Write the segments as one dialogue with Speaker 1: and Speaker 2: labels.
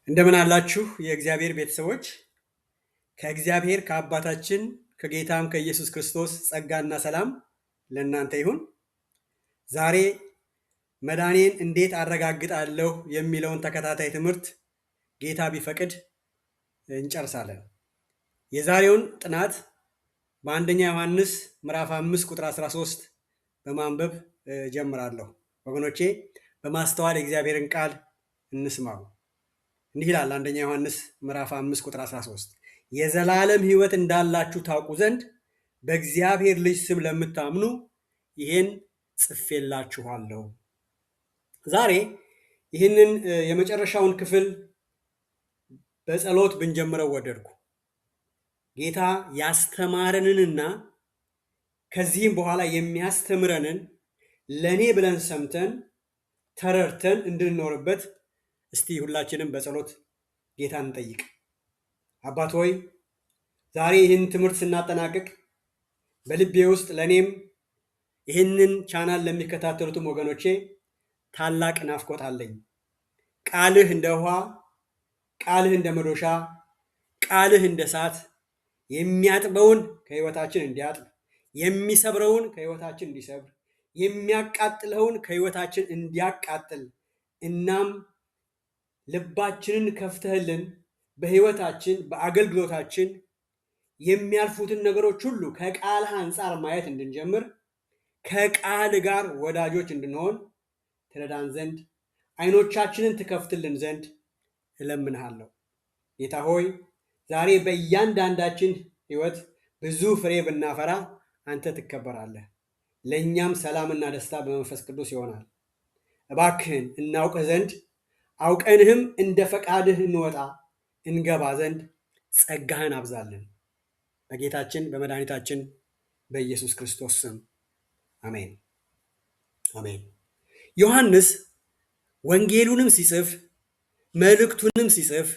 Speaker 1: እንደምን አላችሁ የእግዚአብሔር ቤተሰቦች? ከእግዚአብሔር ከአባታችን ከጌታም ከኢየሱስ ክርስቶስ ጸጋና ሰላም ለእናንተ ይሁን። ዛሬ መዳኔን እንዴት አረጋግጣለሁ የሚለውን ተከታታይ ትምህርት ጌታ ቢፈቅድ እንጨርሳለን። የዛሬውን ጥናት በአንደኛ ዮሐንስ ምዕራፍ 5 ቁጥር 13 በማንበብ ጀምራለሁ። ወገኖቼ በማስተዋል የእግዚአብሔርን ቃል እንስማው። እንዲህ ይላል አንደኛ ዮሐንስ ምዕራፍ 5 ቁጥር 13 የዘላለም ሕይወት እንዳላችሁ ታውቁ ዘንድ በእግዚአብሔር ልጅ ስም ለምታምኑ ይህን ጽፌላችኋለሁ። ዛሬ ይህንን የመጨረሻውን ክፍል በጸሎት ብንጀምረው ወደድኩ። ጌታ ያስተማረንንና ከዚህም በኋላ የሚያስተምረንን ለእኔ ብለን ሰምተን ተረድተን እንድንኖርበት እስቲ ሁላችንም በጸሎት ጌታን እንጠይቅ። አባት ሆይ ዛሬ ይህን ትምህርት ስናጠናቅቅ በልቤ ውስጥ ለእኔም ይህንን ቻናል ለሚከታተሉትም ወገኖቼ ታላቅ ናፍቆት አለኝ። ቃልህ እንደ ውሃ፣ ቃልህ እንደ መዶሻ፣ ቃልህ እንደ እሳት የሚያጥበውን ከሕይወታችን እንዲያጥብ፣ የሚሰብረውን ከሕይወታችን እንዲሰብር፣ የሚያቃጥለውን ከሕይወታችን እንዲያቃጥል እናም ልባችንን ከፍተህልን በሕይወታችን በአገልግሎታችን የሚያልፉትን ነገሮች ሁሉ ከቃልህ አንጻር ማየት እንድንጀምር ከቃል ጋር ወዳጆች እንድንሆን ትረዳን ዘንድ ዓይኖቻችንን ትከፍትልን ዘንድ እለምንሃለሁ። ጌታ ሆይ ዛሬ በእያንዳንዳችን ሕይወት ብዙ ፍሬ ብናፈራ አንተ ትከበራለህ፣ ለእኛም ሰላምና ደስታ በመንፈስ ቅዱስ ይሆናል። እባክህን እናውቅህ ዘንድ አውቀንህም እንደ ፈቃድህ እንወጣ እንገባ ዘንድ ጸጋህን አብዛልን። በጌታችን በመድኃኒታችን በኢየሱስ ክርስቶስ ስም አሜን አሜን። ዮሐንስ ወንጌሉንም ሲጽፍ መልእክቱንም ሲጽፍ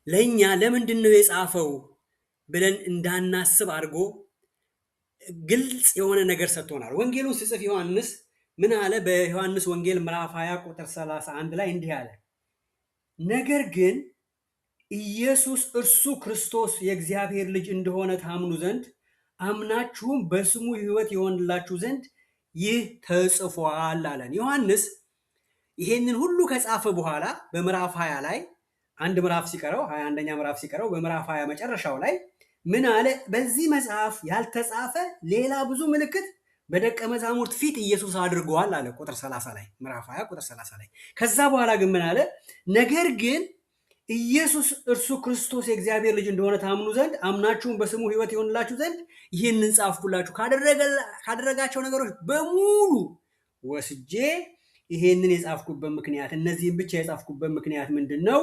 Speaker 1: ለእኛ ለምንድን ነው የጻፈው ብለን እንዳናስብ አድርጎ ግልጽ የሆነ ነገር ሰጥቶናል። ወንጌሉን ሲጽፍ ዮሐንስ ምን አለ? በዮሐንስ ወንጌል ምዕራፍ 20 ቁጥር 31 ላይ እንዲህ አለ፣ ነገር ግን ኢየሱስ እርሱ ክርስቶስ የእግዚአብሔር ልጅ እንደሆነ ታምኑ ዘንድ አምናችሁም በስሙ ሕይወት ይሆንላችሁ ዘንድ ይህ ተጽፏል አለን። ዮሐንስ ይሄንን ሁሉ ከጻፈ በኋላ በምዕራፍ 20 ላይ አንድ ምዕራፍ ሲቀረው 21ኛ ምዕራፍ ሲቀረው በምዕራፍ 20 መጨረሻው ላይ ምን አለ? በዚህ መጽሐፍ ያልተጻፈ ሌላ ብዙ ምልክት በደቀ መዛሙርት ፊት ኢየሱስ አድርገዋል አለ። ቁጥር 30 ላይ ምዕራፍ 20 ቁጥር 30 ላይ። ከዛ በኋላ ግን ምን አለ? ነገር ግን ኢየሱስ እርሱ ክርስቶስ የእግዚአብሔር ልጅ እንደሆነ ታምኑ ዘንድ አምናችሁም በስሙ ሕይወት ይሆንላችሁ ዘንድ ይህንን ጻፍኩላችሁ። ካደረጋቸው ነገሮች በሙሉ ወስጄ ይሄንን የጻፍኩበት ምክንያት፣ እነዚህን ብቻ የጻፍኩበት ምክንያት ምንድን ነው?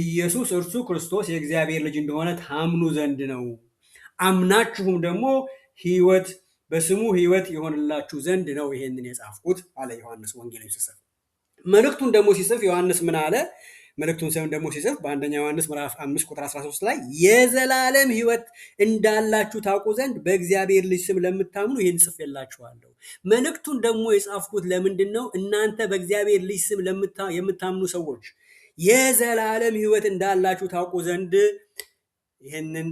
Speaker 1: ኢየሱስ እርሱ ክርስቶስ የእግዚአብሔር ልጅ እንደሆነ ታምኑ ዘንድ ነው። አምናችሁም ደግሞ ሕይወት በስሙ ሕይወት ይሆንላችሁ ዘንድ ነው ይሄንን የጻፍኩት አለ ዮሐንስ ወንጌልን ሲጽፍ። መልእክቱን ደግሞ ሲጽፍ ዮሐንስ ምን አለ? መልእክቱን ደግሞ ሲጽፍ በአንደኛ ዮሐንስ ምዕራፍ 5 ቁጥር 13 ላይ የዘላለም ሕይወት እንዳላችሁ ታውቁ ዘንድ በእግዚአብሔር ልጅ ስም ለምታምኑ ይህን ጽፌላችኋለሁ። መልእክቱን ደግሞ የጻፍኩት ለምንድን ነው? እናንተ በእግዚአብሔር ልጅ ስም የምታምኑ ሰዎች የዘላለም ሕይወት እንዳላችሁ ታውቁ ዘንድ ይህንን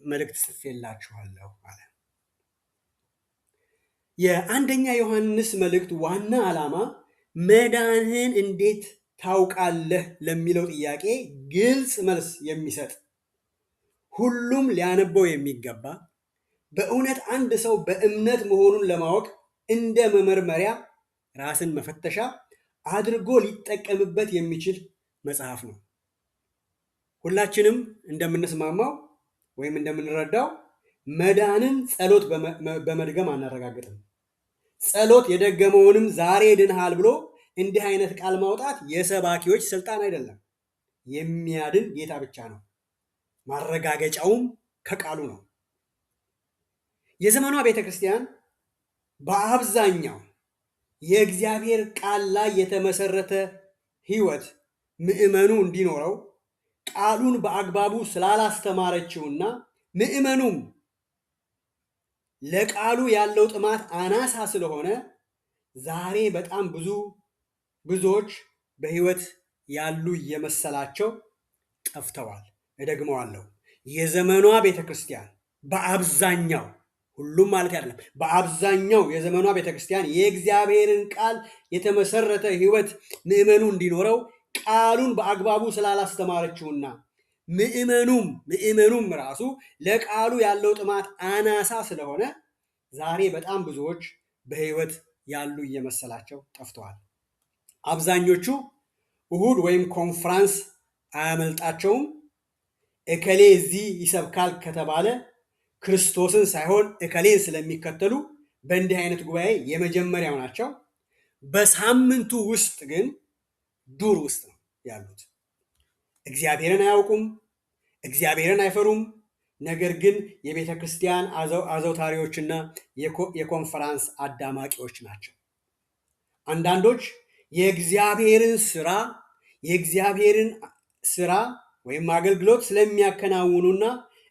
Speaker 1: መልእክት ጽፌላችኋለሁ አለ። የአንደኛ ዮሐንስ መልእክት ዋና ዓላማ መዳንህን እንዴት ታውቃለህ ለሚለው ጥያቄ ግልጽ መልስ የሚሰጥ ሁሉም ሊያነበው የሚገባ በእውነት አንድ ሰው በእምነት መሆኑን ለማወቅ እንደ መመርመሪያ ራስን መፈተሻ አድርጎ ሊጠቀምበት የሚችል መጽሐፍ ነው። ሁላችንም እንደምንስማማው ወይም እንደምንረዳው መዳንን ጸሎት በመድገም አናረጋግጥም። ጸሎት የደገመውንም ዛሬ ድንሃል ብሎ እንዲህ አይነት ቃል ማውጣት የሰባኪዎች ስልጣን አይደለም። የሚያድን ጌታ ብቻ ነው። ማረጋገጫውም ከቃሉ ነው። የዘመኗ ቤተክርስቲያን በአብዛኛው የእግዚአብሔር ቃል ላይ የተመሰረተ ሕይወት ምዕመኑ እንዲኖረው ቃሉን በአግባቡ ስላላስተማረችውና ምዕመኑም ለቃሉ ያለው ጥማት አናሳ ስለሆነ ዛሬ በጣም ብዙዎች በሕይወት ያሉ እየመሰላቸው ጠፍተዋል። እደግመዋለሁ። የዘመኗ ቤተክርስቲያን በአብዛኛው ሁሉም ማለት አይደለም፣ በአብዛኛው የዘመኗ ቤተክርስቲያን የእግዚአብሔርን ቃል የተመሰረተ ሕይወት ምዕመኑ እንዲኖረው ቃሉን በአግባቡ ስላላስተማረችውና ምዕመኑም ራሱ ለቃሉ ያለው ጥማት አናሳ ስለሆነ ዛሬ በጣም ብዙዎች በሕይወት ያሉ እየመሰላቸው ጠፍተዋል። አብዛኞቹ እሁድ ወይም ኮንፍራንስ አያመልጣቸውም። እከሌ እዚህ ይሰብካል ከተባለ ክርስቶስን ሳይሆን እከሌን ስለሚከተሉ በእንዲህ አይነት ጉባኤ የመጀመሪያው ናቸው። በሳምንቱ ውስጥ ግን ዱር ውስጥ ነው ያሉት። እግዚአብሔርን አያውቁም፣ እግዚአብሔርን አይፈሩም። ነገር ግን የቤተ ክርስቲያን አዘውታሪዎችና የኮንፈራንስ አዳማቂዎች ናቸው። አንዳንዶች የእግዚአብሔርን ስራ ወይም አገልግሎት ስለሚያከናውኑና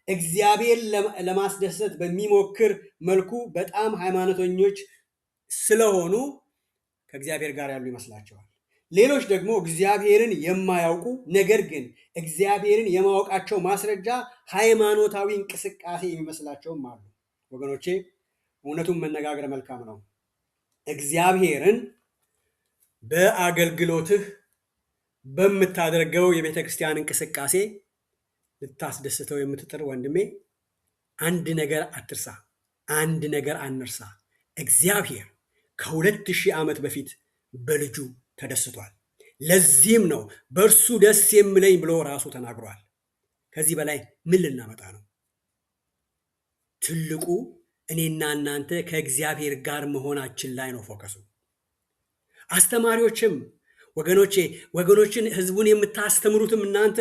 Speaker 1: እግዚአብሔር ለማስደሰት በሚሞክር መልኩ በጣም ሃይማኖተኞች ስለሆኑ ከእግዚአብሔር ጋር ያሉ ይመስላቸዋል። ሌሎች ደግሞ እግዚአብሔርን የማያውቁ ነገር ግን እግዚአብሔርን የማወቃቸው ማስረጃ ሃይማኖታዊ እንቅስቃሴ የሚመስላቸውም አሉ። ወገኖቼ እውነቱን መነጋገር መልካም ነው። እግዚአብሔርን በአገልግሎትህ በምታደርገው የቤተ ክርስቲያን እንቅስቃሴ ልታስደስተው የምትጥር ወንድሜ አንድ ነገር አትርሳ፣ አንድ ነገር አንርሳ። እግዚአብሔር ከ2000 ዓመት በፊት በልጁ ተደስቷል። ለዚህም ነው በእርሱ ደስ የሚለኝ ብሎ ራሱ ተናግሯል። ከዚህ በላይ ምን ልናመጣ ነው? ትልቁ እኔና እናንተ ከእግዚአብሔር ጋር መሆናችን ላይ ነው ፎከሱ። አስተማሪዎችም ወገኖችን ህዝቡን የምታስተምሩትም እናንተ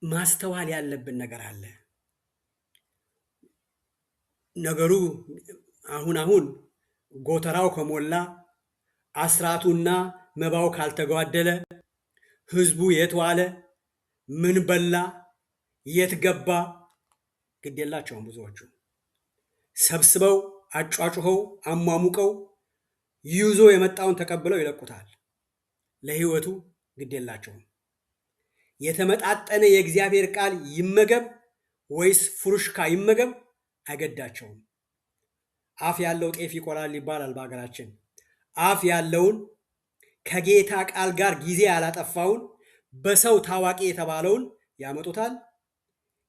Speaker 1: ማስተዋል ያለብን ነገር አለ። ነገሩ አሁን ጎተራው ከሞላ አስራቱና መባው ካልተጓደለ ህዝቡ የት ዋለ፣ ምን በላ፣ የት ገባ ግድ የላቸውም። ብዙዎቹ ሰብስበው አጫጭኸው አሟሙቀው ይዞ የመጣውን ተቀብለው ይለቁታል። ለህይወቱ ግድ የላቸውም። የተመጣጠነ የእግዚአብሔር ቃል ይመገብ ወይስ ፍሩሽካ ይመገብ አይገዳቸውም። አፍ ያለው ጤፍ ይቆላል ይባላል በሀገራችን። አፍ ያለውን ከጌታ ቃል ጋር ጊዜ ያላጠፋውን በሰው ታዋቂ የተባለውን ያመጡታል።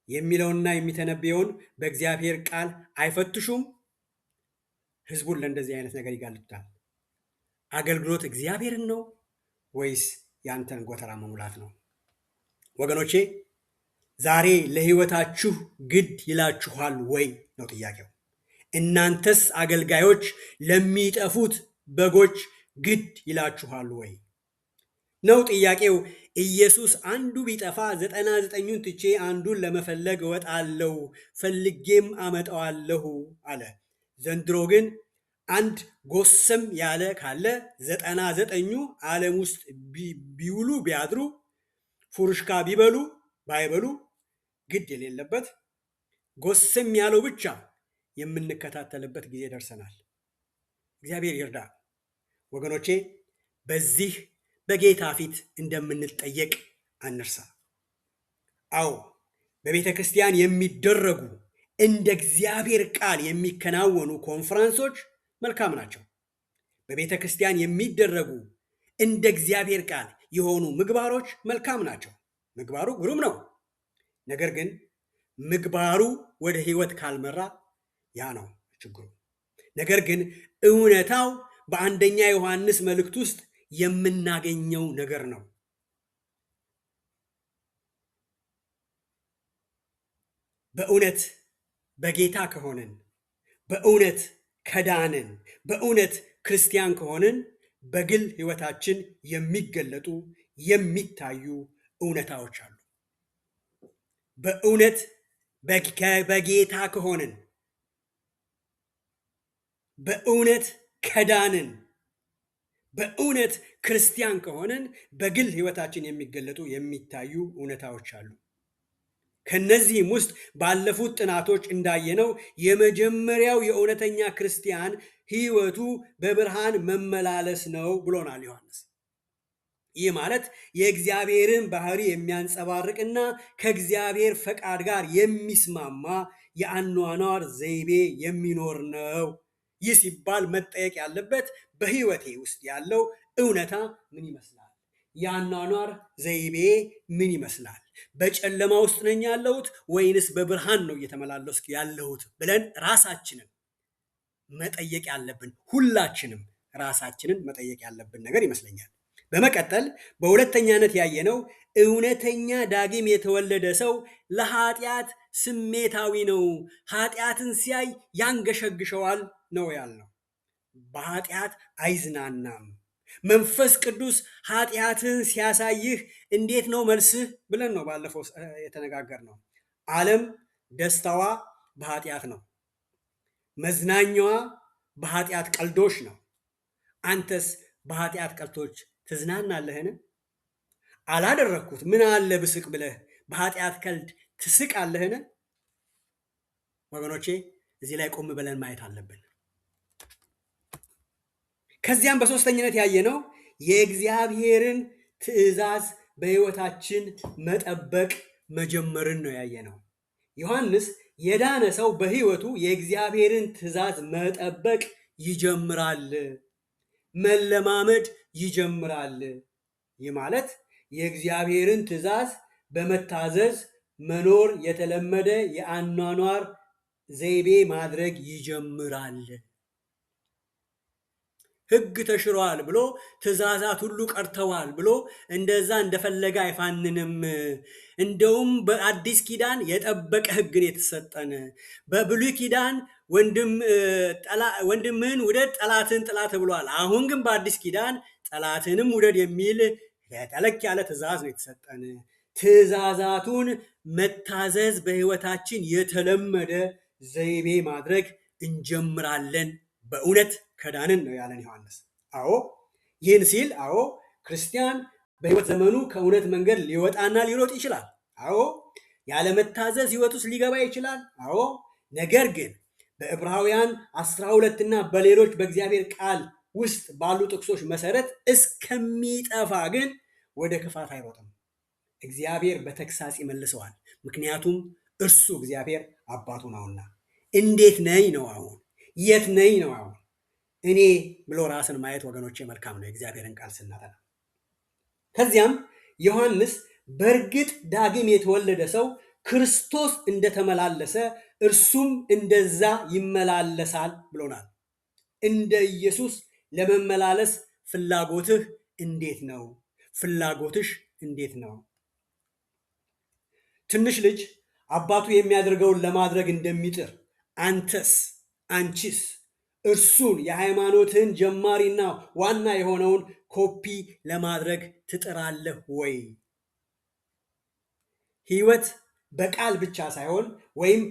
Speaker 1: የሚለውንና የሚተነበየውን በእግዚአብሔር ቃል አይፈትሹም። ህዝቡን ለእንደዚህ አይነት ነገር ይጋልጡታል። አገልግሎት እግዚአብሔርን ነው ወይስ ያንተን ጎተራ መሙላት ነው? ወገኖቼ ዛሬ ለህይወታችሁ ግድ ይላችኋል ወይ ነው ጥያቄው። እናንተስ አገልጋዮች ለሚጠፉት በጎች ግድ ይላችኋል ወይ ነው ጥያቄው። ኢየሱስ አንዱ ቢጠፋ 99ኙን ትቼ አንዱን ለመፈለግ እወጣለሁ፣ ፈልጌም አመጣዋለሁ አለ። ዘንድሮ ግን አንድ ጎሰም ያለ ካለ 99ኙ ዓለም ውስጥ ቢውሉ ቢያድሩ ፉርሽካ ቢበሉ ባይበሉ ግድ የሌለበት ጎሰም ያለው ብቻ የምንከታተልበት ጊዜ ደርሰናል። እግዚአብሔር ይርዳ። ወገኖቼ በዚህ በጌታ ፊት እንደምንጠየቅ አንርሳ። አዎ በቤተ ክርስቲያን የሚደረጉ እንደ እግዚአብሔር ቃል የሚከናወኑ ኮንፈረንሶች መልካም ናቸው። በቤተ ክርስቲያን የሚደረጉ እንደ እግዚአብሔር ቃል የሆኑ ምግባሮች መልካም ናቸው። ምግባሩ ግሩም ነው። ነገር ግን ምግባሩ ወደ ህይወት ካልመራ ያ ነው ችግሩ። ነገር ግን እውነታው በአንደኛ ዮሐንስ መልእክት ውስጥ የምናገኘው ነገር ነው። በእውነት በጌታ ከሆንን፣ በእውነት ከዳንን፣ በእውነት ክርስቲያን ከሆንን በግል ህይወታችን የሚገለጡ የሚታዩ እውነታዎች አሉ። በእውነት በጌታ ከሆንን፣ በእውነት ከዳንን፣ በእውነት ክርስቲያን ከሆንን በግል ህይወታችን የሚገለጡ የሚታዩ እውነታዎች አሉ። ከነዚህም ውስጥ ባለፉት ጥናቶች እንዳየነው የመጀመሪያው የእውነተኛ ክርስቲያን ህይወቱ በብርሃን መመላለስ ነው ብሎናል ዮሐንስ። ይህ ማለት የእግዚአብሔርን ባህሪ የሚያንጸባርቅና ከእግዚአብሔር ፈቃድ ጋር የሚስማማ የአኗኗር ዘይቤ የሚኖር ነው። ይህ ሲባል መጠየቅ ያለበት በሕይወቴ ውስጥ ያለው እውነታ ምን ይመስላል? የአኗኗር ዘይቤ ምን ይመስላል? በጨለማ ውስጥ ነኝ ያለሁት ወይንስ በብርሃን ነው እየተመላለስኩ ያለሁት ብለን ራሳችንን መጠየቅ ያለብን፣ ሁላችንም ራሳችንን መጠየቅ ያለብን ነገር ይመስለኛል። በመቀጠል በሁለተኛነት ያየነው እውነተኛ ዳግም የተወለደ ሰው ለኃጢአት ስሜታዊ ነው። ኃጢአትን ሲያይ ያንገሸግሸዋል ነው ያልነው። በኃጢአት አይዝናናም። መንፈስ ቅዱስ ኃጢአትን ሲያሳይህ እንዴት ነው መልስህ ብለን ነው ባለፈው የተነጋገርነው። ዓለም ደስታዋ በኃጢአት ነው። መዝናኛዋ በኃጢአት ቀልዶች ነው። አንተስ በኃጢአት ቀልዶች ትዝናናለህን? አላደረግኩት ምን አለ ብስቅ ብለህ በኃጢአት ቀልድ ትስቃለህን? ወገኖቼ እዚህ ላይ ቆም ብለን ማየት አለብን። ከዚያም በሶስተኝነት ያየነው የእግዚአብሔርን ትእዛዝ በሕይወታችን መጠበቅ መጀመርን ነው ያየነው። ዮሐንስ የዳነ ሰው በሕይወቱ የእግዚአብሔርን ትእዛዝ መጠበቅ ይጀምራል፣ መለማመድ ይጀምራል። ይህ ማለት የእግዚአብሔርን ትእዛዝ በመታዘዝ መኖር የተለመደ የአኗኗር ዘይቤ ማድረግ ይጀምራል። ሕግ ተሽሯል ብሎ ትእዛዛት ሁሉ ቀርተዋል ብሎ እንደዛ እንደፈለገ አይፋንንም። እንደውም በአዲስ ኪዳን የጠበቀ ሕግን የተሰጠን። በብሉይ ኪዳን ወንድምህን ውደድ ጠላትን ጥላ ተብሏል። አሁን ግን በአዲስ ኪዳን ጠላትንም ውደድ የሚል ተለቅ ያለ ትእዛዝ ነው የተሰጠን። ትእዛዛቱን መታዘዝ በሕይወታችን የተለመደ ዘይቤ ማድረግ እንጀምራለን። በእውነት ከዳንን ነው ያለን ዮሐንስ። አዎ ይህን ሲል አዎ ክርስቲያን በሕይወት ዘመኑ ከእውነት መንገድ ሊወጣና ሊሮጥ ይችላል። አዎ ያለመታዘዝ ሕይወት ውስጥ ሊገባ ይችላል። አዎ ነገር ግን በዕብራውያን 12 እና በሌሎች በእግዚአብሔር ቃል ውስጥ ባሉ ጥቅሶች መሰረት እስከሚጠፋ ግን ወደ ክፋት አይሮጥም። እግዚአብሔር በተግሳጽ ይመልሰዋል። ምክንያቱም እርሱ እግዚአብሔር አባቱ ነውና። እንዴት ነኝ ነው አሁን? የት ነኝ ነው አሁን? እኔ ብሎ ራስን ማየት ወገኖቼ መልካም ነው የእግዚአብሔርን ቃል ስናጠና። ከዚያም ዮሐንስ በእርግጥ ዳግም የተወለደ ሰው ክርስቶስ እንደተመላለሰ እርሱም እንደዛ ይመላለሳል ብሎናል። እንደ ኢየሱስ ለመመላለስ ፍላጎትህ እንዴት ነው? ፍላጎትሽ እንዴት ነው? ትንሽ ልጅ አባቱ የሚያደርገውን ለማድረግ እንደሚጥር አንተስ አንቺስ እርሱን የሃይማኖትህን ጀማሪና ዋና የሆነውን ኮፒ ለማድረግ ትጥራለህ ወይ? ሕይወት በቃል ብቻ ሳይሆን ወይም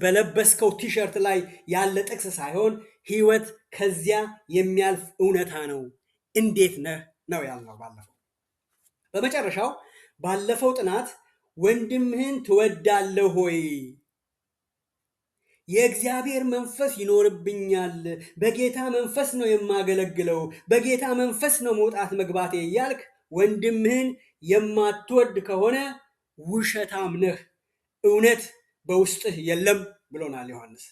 Speaker 1: በለበስከው ቲሸርት ላይ ያለ ጥቅስ ሳይሆን ሕይወት ከዚያ የሚያልፍ እውነታ ነው። እንዴት ነህ ነው ያልነው ባለፈው። በመጨረሻው ባለፈው ጥናት ወንድምህን ትወዳለህ ሆይ? የእግዚአብሔር መንፈስ ይኖርብኛል፣ በጌታ መንፈስ ነው የማገለግለው፣ በጌታ መንፈስ ነው መውጣት መግባቴ እያልክ ወንድምህን የማትወድ ከሆነ ውሸታም ነህ፣ እውነት በውስጥህ የለም ብሎናል ዮሐንስ።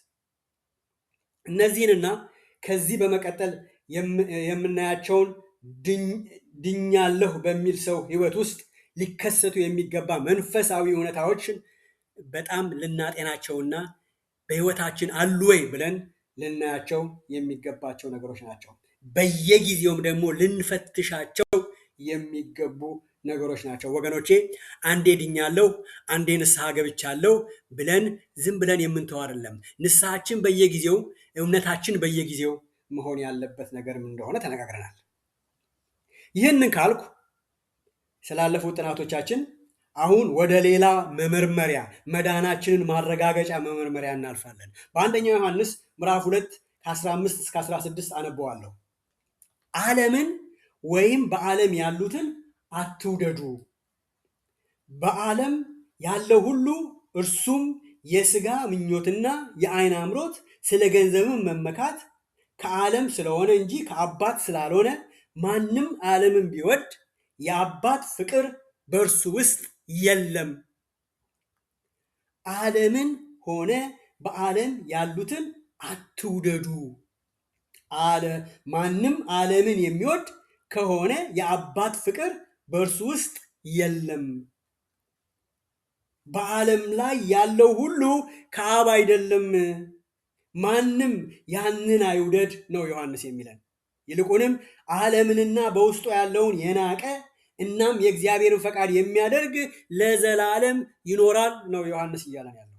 Speaker 1: እነዚህንና ከዚህ በመቀጠል የምናያቸውን ድኛለሁ በሚል ሰው ሕይወት ውስጥ ሊከሰቱ የሚገባ መንፈሳዊ እውነታዎችን በጣም ልናጤናቸውና በሕይወታችን አሉ ወይ ብለን ልናያቸው የሚገባቸው ነገሮች ናቸው። በየጊዜውም ደግሞ ልንፈትሻቸው የሚገቡ ነገሮች ናቸው። ወገኖቼ አንዴ ድኛለሁ፣ አንዴ ንስሐ ገብቻለሁ ብለን ዝም ብለን የምንተው አይደለም። ንስሐችን በየጊዜው፣ እምነታችን በየጊዜው መሆን ያለበት ነገርም እንደሆነ ተነጋግረናል። ይህንን ካልኩ ስላለፉት ጥናቶቻችን አሁን ወደ ሌላ መመርመሪያ መዳናችንን ማረጋገጫ መመርመሪያ እናልፋለን። በአንደኛው ዮሐንስ ምዕራፍ 2 ከ15 እስከ 16 አነበዋለሁ። ዓለምን ወይም በዓለም ያሉትን አትውደዱ። በዓለም ያለው ሁሉ እርሱም የሥጋ ምኞትና የዓይን አምሮት፣ ስለ ገንዘብም መመካት ከዓለም ስለሆነ እንጂ ከአባት ስላልሆነ ማንም ዓለምን ቢወድ የአባት ፍቅር በእርሱ ውስጥ የለም። ዓለምን ሆነ በዓለም ያሉትን አትውደዱ አለ። ማንም ዓለምን የሚወድ ከሆነ የአባት ፍቅር በእርሱ ውስጥ የለም። በዓለም ላይ ያለው ሁሉ ከአብ አይደለም። ማንም ያንን አይውደድ ነው ዮሐንስ የሚለን። ይልቁንም ዓለምንና በውስጡ ያለውን የናቀ እናም የእግዚአብሔርን ፈቃድ የሚያደርግ ለዘላለም ይኖራል ነው ዮሐንስ እያለን ያለው።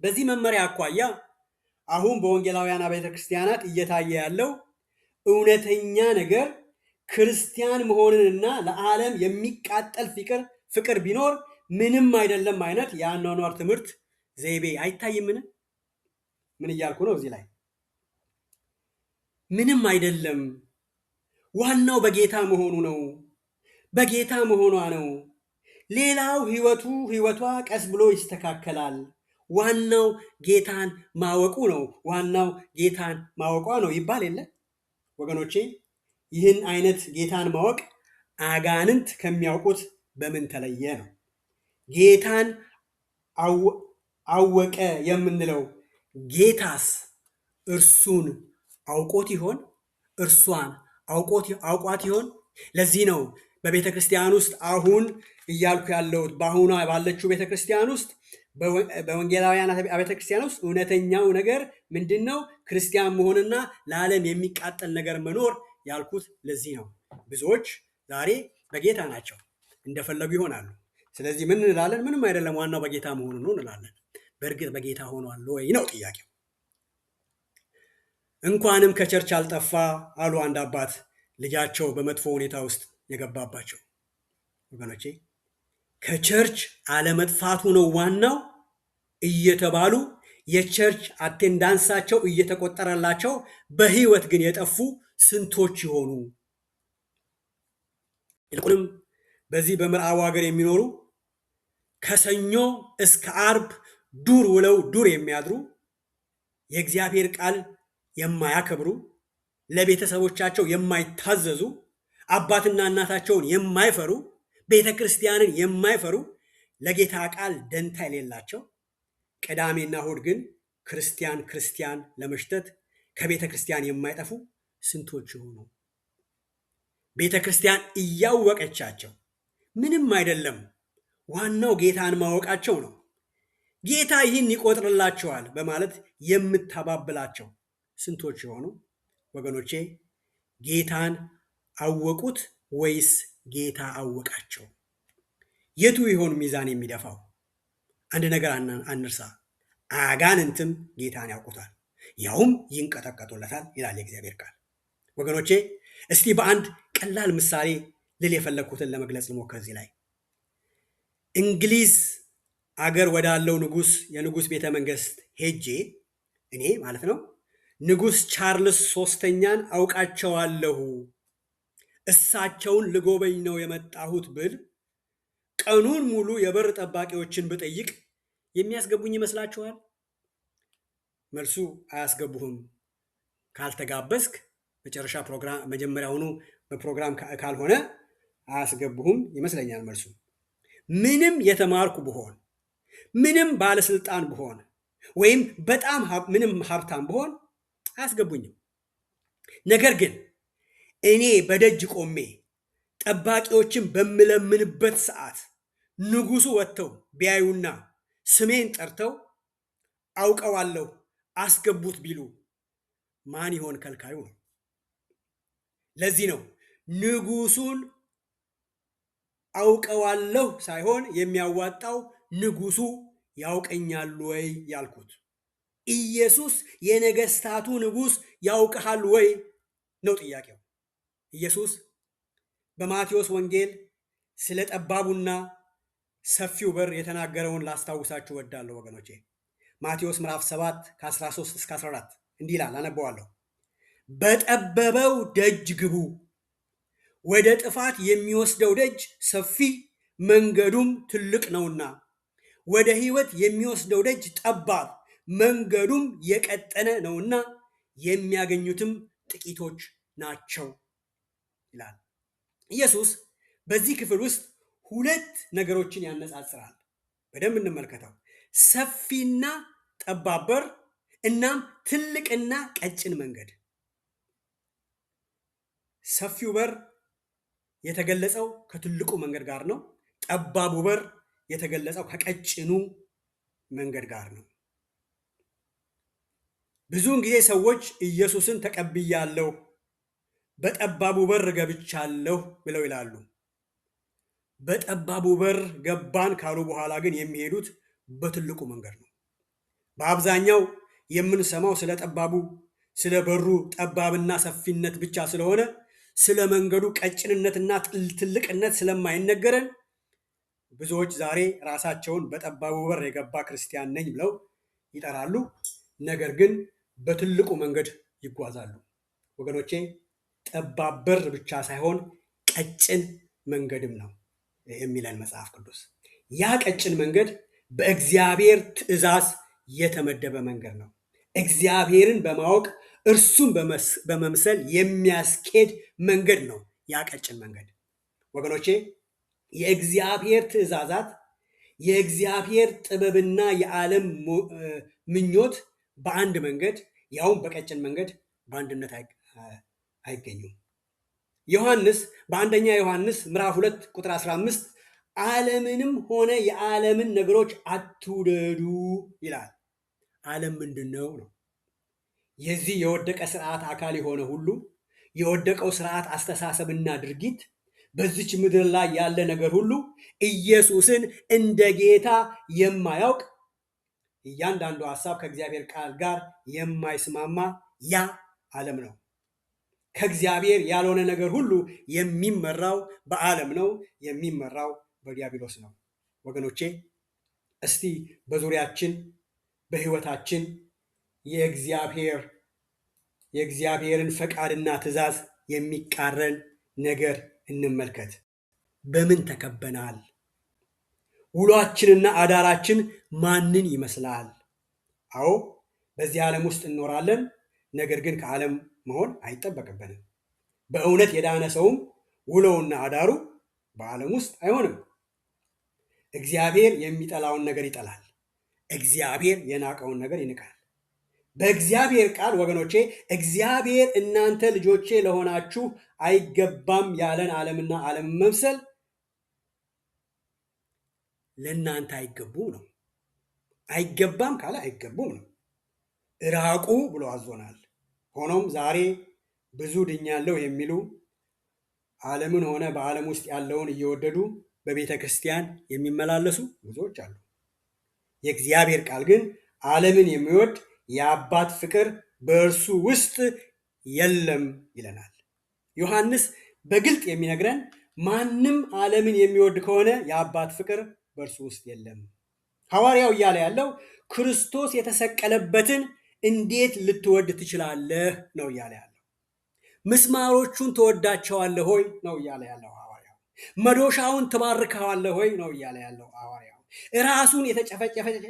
Speaker 1: በዚህ መመሪያ አኳያ አሁን በወንጌላውያን አብያተ ክርስቲያናት እየታየ ያለው እውነተኛ ነገር ክርስቲያን መሆንንና ለዓለም የሚቃጠል ፍቅር ቢኖር ምንም አይደለም አይነት የአኗኗር ትምህርት ዘይቤ አይታይምን? ምን እያልኩ ነው? እዚህ ላይ ምንም አይደለም። ዋናው በጌታ መሆኑ ነው፣ በጌታ መሆኗ ነው። ሌላው ህይወቷ ቀስ ብሎ ይስተካከላል። ዋናው ጌታን ማወቁ ነው፣ ዋናው ጌታን ማወቋ ነው ይባል የለ ወገኖቼ? ይህን አይነት ጌታን ማወቅ አጋንንት ከሚያውቁት በምን ተለየ ነው? ጌታን አወቀ የምንለው ጌታስ እርሱን አውቆት ይሆን? እርሷን አውቋት ይሆን? ለዚህ ነው በቤተ ክርስቲያን ውስጥ አሁን እያልኩ ያለሁት በአሁኗ ባለችው ቤተ ክርስቲያን ውስጥ በወንጌላውያን ቤተ ክርስቲያን ውስጥ እውነተኛው ነገር ምንድን ነው? ክርስቲያን መሆንና ለዓለም የሚቃጠል ነገር መኖር ያልኩት ለዚህ ነው። ብዙዎች ዛሬ በጌታ ናቸው፣ እንደፈለጉ ይሆናሉ። ስለዚህ ምን እንላለን? ምንም አይደለም፣ ዋናው በጌታ መሆኑ ነው እንላለን። በእርግጥ በጌታ ሆኗል ወይ ነው ጥያቄው። እንኳንም ከቸርች አልጠፋ አሉ አንድ አባት ልጃቸው በመጥፎ ሁኔታ ውስጥ የገባባቸው። ወገኖቼ ከቸርች አለመጥፋቱ ነው ዋናው እየተባሉ የቸርች አቴንዳንሳቸው እየተቆጠረላቸው በህይወት ግን የጠፉ ስንቶች ይሆኑ? ይልቁንም በዚህ በምዕራቡ ሀገር የሚኖሩ ከሰኞ እስከ አርብ ዱር ውለው ዱር የሚያድሩ የእግዚአብሔር ቃል የማያከብሩ ለቤተሰቦቻቸው የማይታዘዙ አባትና እናታቸውን የማይፈሩ ቤተ ክርስቲያንን የማይፈሩ ለጌታ ቃል ደንታ የሌላቸው ቅዳሜና እሑድ ግን ክርስቲያን ለመሽተት ከቤተ ክርስቲያን የማይጠፉ ስንቶች ይሆኑ? ቤተ ክርስቲያን እያወቀቻቸው ምንም አይደለም፣ ዋናው ጌታን ማወቃቸው ነው፣ ጌታ ይህን ይቆጥርላቸዋል በማለት የምታባብላቸው ስንቶች የሆኑ? ወገኖቼ ጌታን አወቁት ወይስ ጌታ አወቃቸው? የቱ ይሆን ሚዛን የሚደፋው? አንድ ነገር አንርሳ፣ አጋንንትም ጌታን ያውቁታል፣ ያውም ይንቀጠቀጡለታል ይላል የእግዚአብሔር ቃል። ወገኖቼ እስቲ በአንድ ቀላል ምሳሌ ልል የፈለግኩትን ለመግለጽ ልሞክር። እዚህ ላይ እንግሊዝ አገር ወዳለው የንጉስ ቤተ መንግስት ሄጄ እኔ ማለት ነው ንጉስ ቻርልስ ሶስተኛን አውቃቸዋለሁ፣ እሳቸውን ልጎበኝ ነው የመጣሁት ብል ቀኑን ሙሉ የበር ጠባቂዎችን ብጠይቅ የሚያስገቡኝ ይመስላችኋል? መልሱ አያስገቡህም። ካልተጋበዝክ መጨረሻ ፕሮግራም መጀመሪያውኑ በፕሮግራም ካልሆነ አያስገቡህም ይመስለኛል መልሱ። ምንም የተማርኩ ብሆን፣ ምንም ባለስልጣን ብሆን፣ ወይም በጣም ምንም ሀብታም ብሆን አያስገቡኝም። ነገር ግን እኔ በደጅ ቆሜ ጠባቂዎችን በምለምንበት ሰዓት ንጉሱ ወጥተው ቢያዩና ስሜን ጠርተው አውቀዋለሁ አስገቡት ቢሉ ማን ይሆን ከልካዩ ነው? ለዚህ ነው ንጉሱን አውቀዋለሁ ሳይሆን የሚያዋጣው ንጉሱ ያውቀኛል ወይ ያልኩት። ኢየሱስ የነገስታቱ ንጉስ ያውቅሃል ወይ ነው ጥያቄው። ኢየሱስ በማቴዎስ ወንጌል ስለ ጠባቡና ሰፊው በር የተናገረውን ላስታውሳችሁ ወዳለሁ ወገኖቼ። ማቴዎስ ምዕራፍ 7 ከ13 እስከ 14 እንዲህ ይላል፣ አነበዋለሁ። በጠበበው ደጅ ግቡ፣ ወደ ጥፋት የሚወስደው ደጅ ሰፊ መንገዱም ትልቅ ነውና፣ ወደ ሕይወት የሚወስደው ደጅ ጠባብ መንገዱም የቀጠነ ነውና፣ የሚያገኙትም ጥቂቶች ናቸው። ይላል። ኢየሱስ በዚህ ክፍል ውስጥ ሁለት ነገሮችን ያነጻጽራል። በደንብ እንመልከተው። ሰፊና ጠባብ በር እናም ትልቅና ቀጭን መንገድ። ሰፊው በር የተገለጸው ከትልቁ መንገድ ጋር ነው። ጠባቡ በር የተገለጸው ከቀጭኑ መንገድ ጋር ነው። ብዙውን ጊዜ ሰዎች ኢየሱስን ተቀብያለሁ፣ በጠባቡ በር ገብቻለሁ ብለው ይላሉ። በጠባቡ በር ገባን ካሉ በኋላ ግን የሚሄዱት በትልቁ መንገድ ነው። በአብዛኛው የምንሰማው ስለ ጠባቡ ስለ በሩ ጠባብና ሰፊነት ብቻ ስለሆነ ስለ መንገዱ ቀጭንነትና ትልቅነት ስለማይነገረን ብዙዎች ዛሬ ራሳቸውን በጠባቡ በር የገባ ክርስቲያን ነኝ ብለው ይጠራሉ። ነገር ግን በትልቁ መንገድ ይጓዛሉ። ወገኖቼ ጠባብ በር ብቻ ሳይሆን ቀጭን መንገድም ነው የሚለን መጽሐፍ ቅዱስ። ያ ቀጭን መንገድ በእግዚአብሔር ትእዛዝ የተመደበ መንገድ ነው። እግዚአብሔርን በማወቅ እርሱን በመምሰል የሚያስኬድ መንገድ ነው ያ ቀጭን መንገድ። ወገኖቼ የእግዚአብሔር ትእዛዛት፣ የእግዚአብሔር ጥበብና የዓለም ምኞት በአንድ መንገድ ያውም በቀጭን መንገድ በአንድነት አይገኙም። ዮሐንስ በአንደኛ ዮሐንስ ምዕራፍ 2 ቁጥር 15 ዓለምንም ሆነ የዓለምን ነገሮች አትውደዱ ይላል። ዓለም ምንድን ነው? የዚህ የወደቀ ስርዓት አካል የሆነ ሁሉ የወደቀው ስርዓት አስተሳሰብና ድርጊት፣ በዚች ምድር ላይ ያለ ነገር ሁሉ ኢየሱስን እንደ ጌታ የማያውቅ እያንዳንዱ ሐሳብ ከእግዚአብሔር ቃል ጋር የማይስማማ ያ ዓለም ነው። ከእግዚአብሔር ያልሆነ ነገር ሁሉ የሚመራው በዓለም ነው፣ የሚመራው በዲያብሎስ ነው። ወገኖቼ እስቲ በዙሪያችን በሕይወታችን የእግዚአብሔርን ፈቃድና ትእዛዝ የሚቃረን ነገር እንመልከት። በምን ተከበናል? ውሏችንና አዳራችን ማንን ይመስላል? አዎ በዚህ ዓለም ውስጥ እንኖራለን። ነገር ግን ከዓለም መሆን አይጠበቅብንም። በእውነት የዳነ ሰውም ውሎውና አዳሩ በዓለም ውስጥ አይሆንም። እግዚአብሔር የሚጠላውን ነገር ይጠላል፣ እግዚአብሔር የናቀውን ነገር ይንቃል። በእግዚአብሔር ቃል ወገኖቼ እግዚአብሔር እናንተ ልጆቼ ለሆናችሁ አይገባም ያለን ዓለምና ዓለም መምሰል ለእናንተ አይገቡም ነው። አይገባም ካለ አይገቡም ነው። እራቁ ብሎ አዞናል። ሆኖም ዛሬ ብዙ ድኛለሁ የሚሉ ዓለምን ሆነ በዓለም ውስጥ ያለውን እየወደዱ በቤተ ክርስቲያን የሚመላለሱ ብዙዎች አሉ። የእግዚአብሔር ቃል ግን ዓለምን የሚወድ የአባት ፍቅር በእርሱ ውስጥ የለም ይለናል። ዮሐንስ በግልጥ የሚነግረን ማንም ዓለምን የሚወድ ከሆነ የአባት ፍቅር በእርሱ ውስጥ የለም። ሐዋርያው እያለ ያለው ክርስቶስ የተሰቀለበትን እንዴት ልትወድ ትችላለህ ነው እያለ ያለው። ምስማሮቹን ትወዳቸዋለህ ሆይ ነው እያለ ያለው ሐዋርያው። መዶሻውን ትባርከዋለህ ሆይ ነው እያለ ያለው ሐዋርያው። ራሱን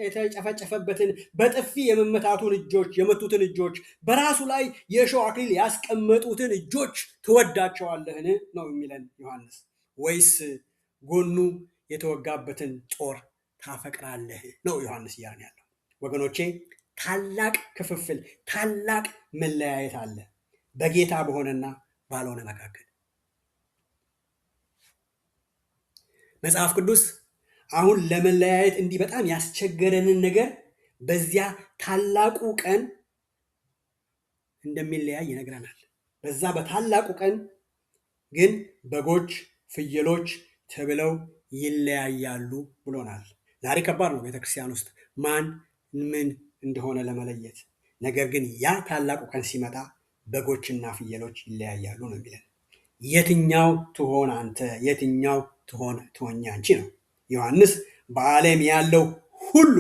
Speaker 1: የተጨፈጨፈበትን በጥፊ የመቱትን እጆች፣ በራሱ ላይ የእሾህ አክሊል ያስቀመጡትን እጆች ትወዳቸዋለህን ነው የሚለን ዮሐንስ። ወይስ ጎኑ የተወጋበትን ጦር ታፈቅራለህ ነው ዮሐንስ እያለን ያለው። ወገኖቼ ታላቅ ክፍፍል፣ ታላቅ መለያየት አለ በጌታ በሆነና ባልሆነ መካከል። መጽሐፍ ቅዱስ አሁን ለመለያየት እንዲህ በጣም ያስቸገረንን ነገር በዚያ ታላቁ ቀን እንደሚለያይ ይነግረናል። በዛ በታላቁ ቀን ግን በጎች፣ ፍየሎች ተብለው ይለያያሉ ብሎናል። ዛሬ ከባድ ነው ቤተክርስቲያን ውስጥ ማን ምን እንደሆነ ለመለየት። ነገር ግን ያ ታላቁ ቀን ሲመጣ በጎችና ፍየሎች ይለያያሉ ነው የሚለን። የትኛው ትሆን አንተ? የትኛው ትሆኛ አንቺ ነው። ዮሐንስ በዓለም ያለው ሁሉ፣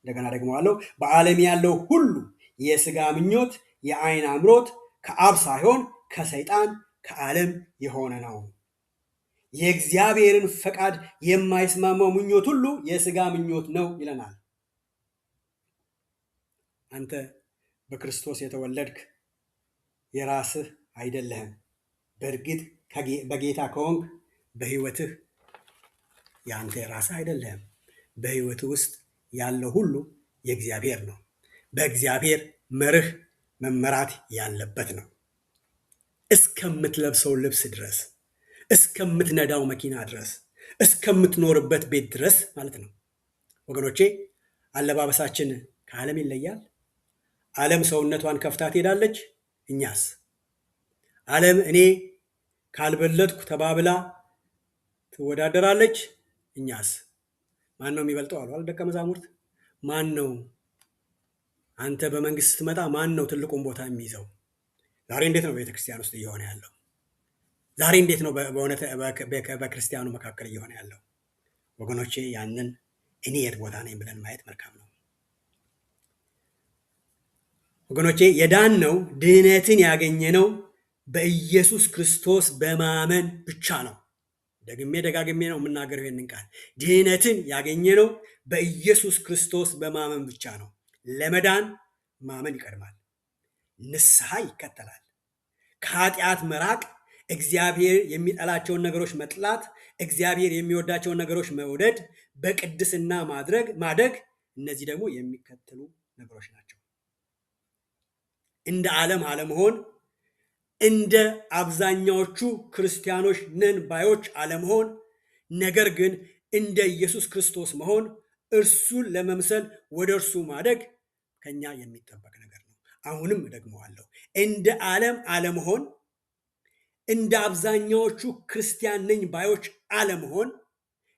Speaker 1: እንደገና ደግሞ አለው በዓለም ያለው ሁሉ የሥጋ ምኞት፣ የዓይን አምሮት ከአብ ሳይሆን ከሰይጣን ከዓለም የሆነ ነው። የእግዚአብሔርን ፈቃድ የማይስማማው ምኞት ሁሉ የሥጋ ምኞት ነው ይለናል። አንተ በክርስቶስ የተወለድክ የራስህ አይደለህም። በእርግጥ በጌታ ከሆንክ በህይወትህ የአንተ የራስህ አይደለም። በህይወትህ ውስጥ ያለው ሁሉ የእግዚአብሔር ነው። በእግዚአብሔር መርህ መመራት ያለበት ነው። እስከምትለብሰው ልብስ ድረስ፣ እስከምትነዳው መኪና ድረስ፣ እስከምትኖርበት ቤት ድረስ ማለት ነው። ወገኖቼ አለባበሳችን ከዓለም ይለያል። ዓለም ሰውነቷን ከፍታ ትሄዳለች። እኛስ? ዓለም እኔ ካልበለጥኩ ተባብላ ትወዳደራለች። እኛስ? ማን ነው የሚበልጠው አሉ ደቀ መዛሙርት። ማን ነው አንተ በመንግስት ስትመጣ ማን ነው ትልቁን ቦታ የሚይዘው? ዛሬ እንዴት ነው ቤተክርስቲያን ውስጥ እየሆነ ያለው? ዛሬ እንዴት ነው በእውነት በክርስቲያኑ መካከል እየሆነ ያለው? ወገኖቼ ያንን እኔ የት ቦታ ነኝ ብለን ማየት መልካም ነው። ወገኖቼ የዳነው ድህነትን ያገኘነው በኢየሱስ ክርስቶስ በማመን ብቻ ነው። ደግሜ ደጋግሜ ነው የምናገረው ይህንን ቃል። ድህነትን ያገኘነው በኢየሱስ ክርስቶስ በማመን ብቻ ነው። ለመዳን ማመን ይቀድማል። ንስሐ ይከተላል። ከኃጢአት መራቅ፣ እግዚአብሔር የሚጠላቸውን ነገሮች መጥላት፣ እግዚአብሔር የሚወዳቸውን ነገሮች መውደድ፣ በቅድስና ማደግ፣ እነዚህ ደግሞ የሚከተሉ ነገሮች ናቸው። እንደ ዓለም አለመሆን፣ እንደ አብዛኛዎቹ ክርስቲያኖች ነን ባዮች አለመሆን፣ ነገር ግን እንደ ኢየሱስ ክርስቶስ መሆን፣ እርሱን ለመምሰል ወደ እርሱ ማደግ ከኛ የሚጠበቅ ነገር ነው። አሁንም እደግመዋለሁ። እንደ ዓለም አለመሆን፣ እንደ አብዛኛዎቹ ክርስቲያን ነኝ ባዮች አለመሆን፣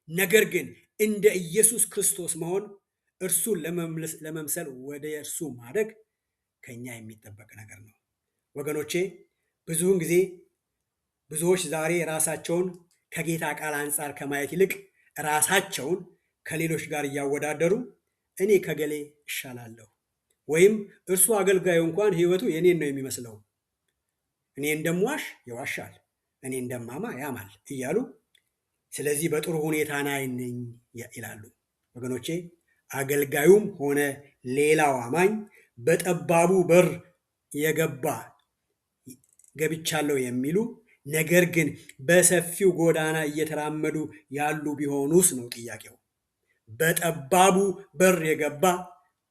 Speaker 1: ነገር ግን እንደ ኢየሱስ ክርስቶስ መሆን፣ እርሱን ለመምሰል ወደ እርሱ ማደግ ከኛ የሚጠበቅ ነገር ነው። ወገኖቼ ብዙውን ጊዜ ብዙዎች ዛሬ ራሳቸውን ከጌታ ቃል አንጻር ከማየት ይልቅ ራሳቸውን ከሌሎች ጋር እያወዳደሩ እኔ ከገሌ እሻላለሁ፣ ወይም እርሱ አገልጋዩ እንኳን ህይወቱ የኔን ነው የሚመስለው፣ እኔ እንደምዋሽ ይዋሻል፣ እኔ እንደማማ ያማል እያሉ ስለዚህ በጥሩ ሁኔታ ላይ ነኝ ይላሉ። ወገኖቼ አገልጋዩም ሆነ ሌላው አማኝ በጠባቡ በር ገብቻለሁ የሚሉ ነገር ግን በሰፊው ጎዳና እየተራመዱ ያሉ ቢሆኑስ ነው ጥያቄው። በጠባቡ በር የገባ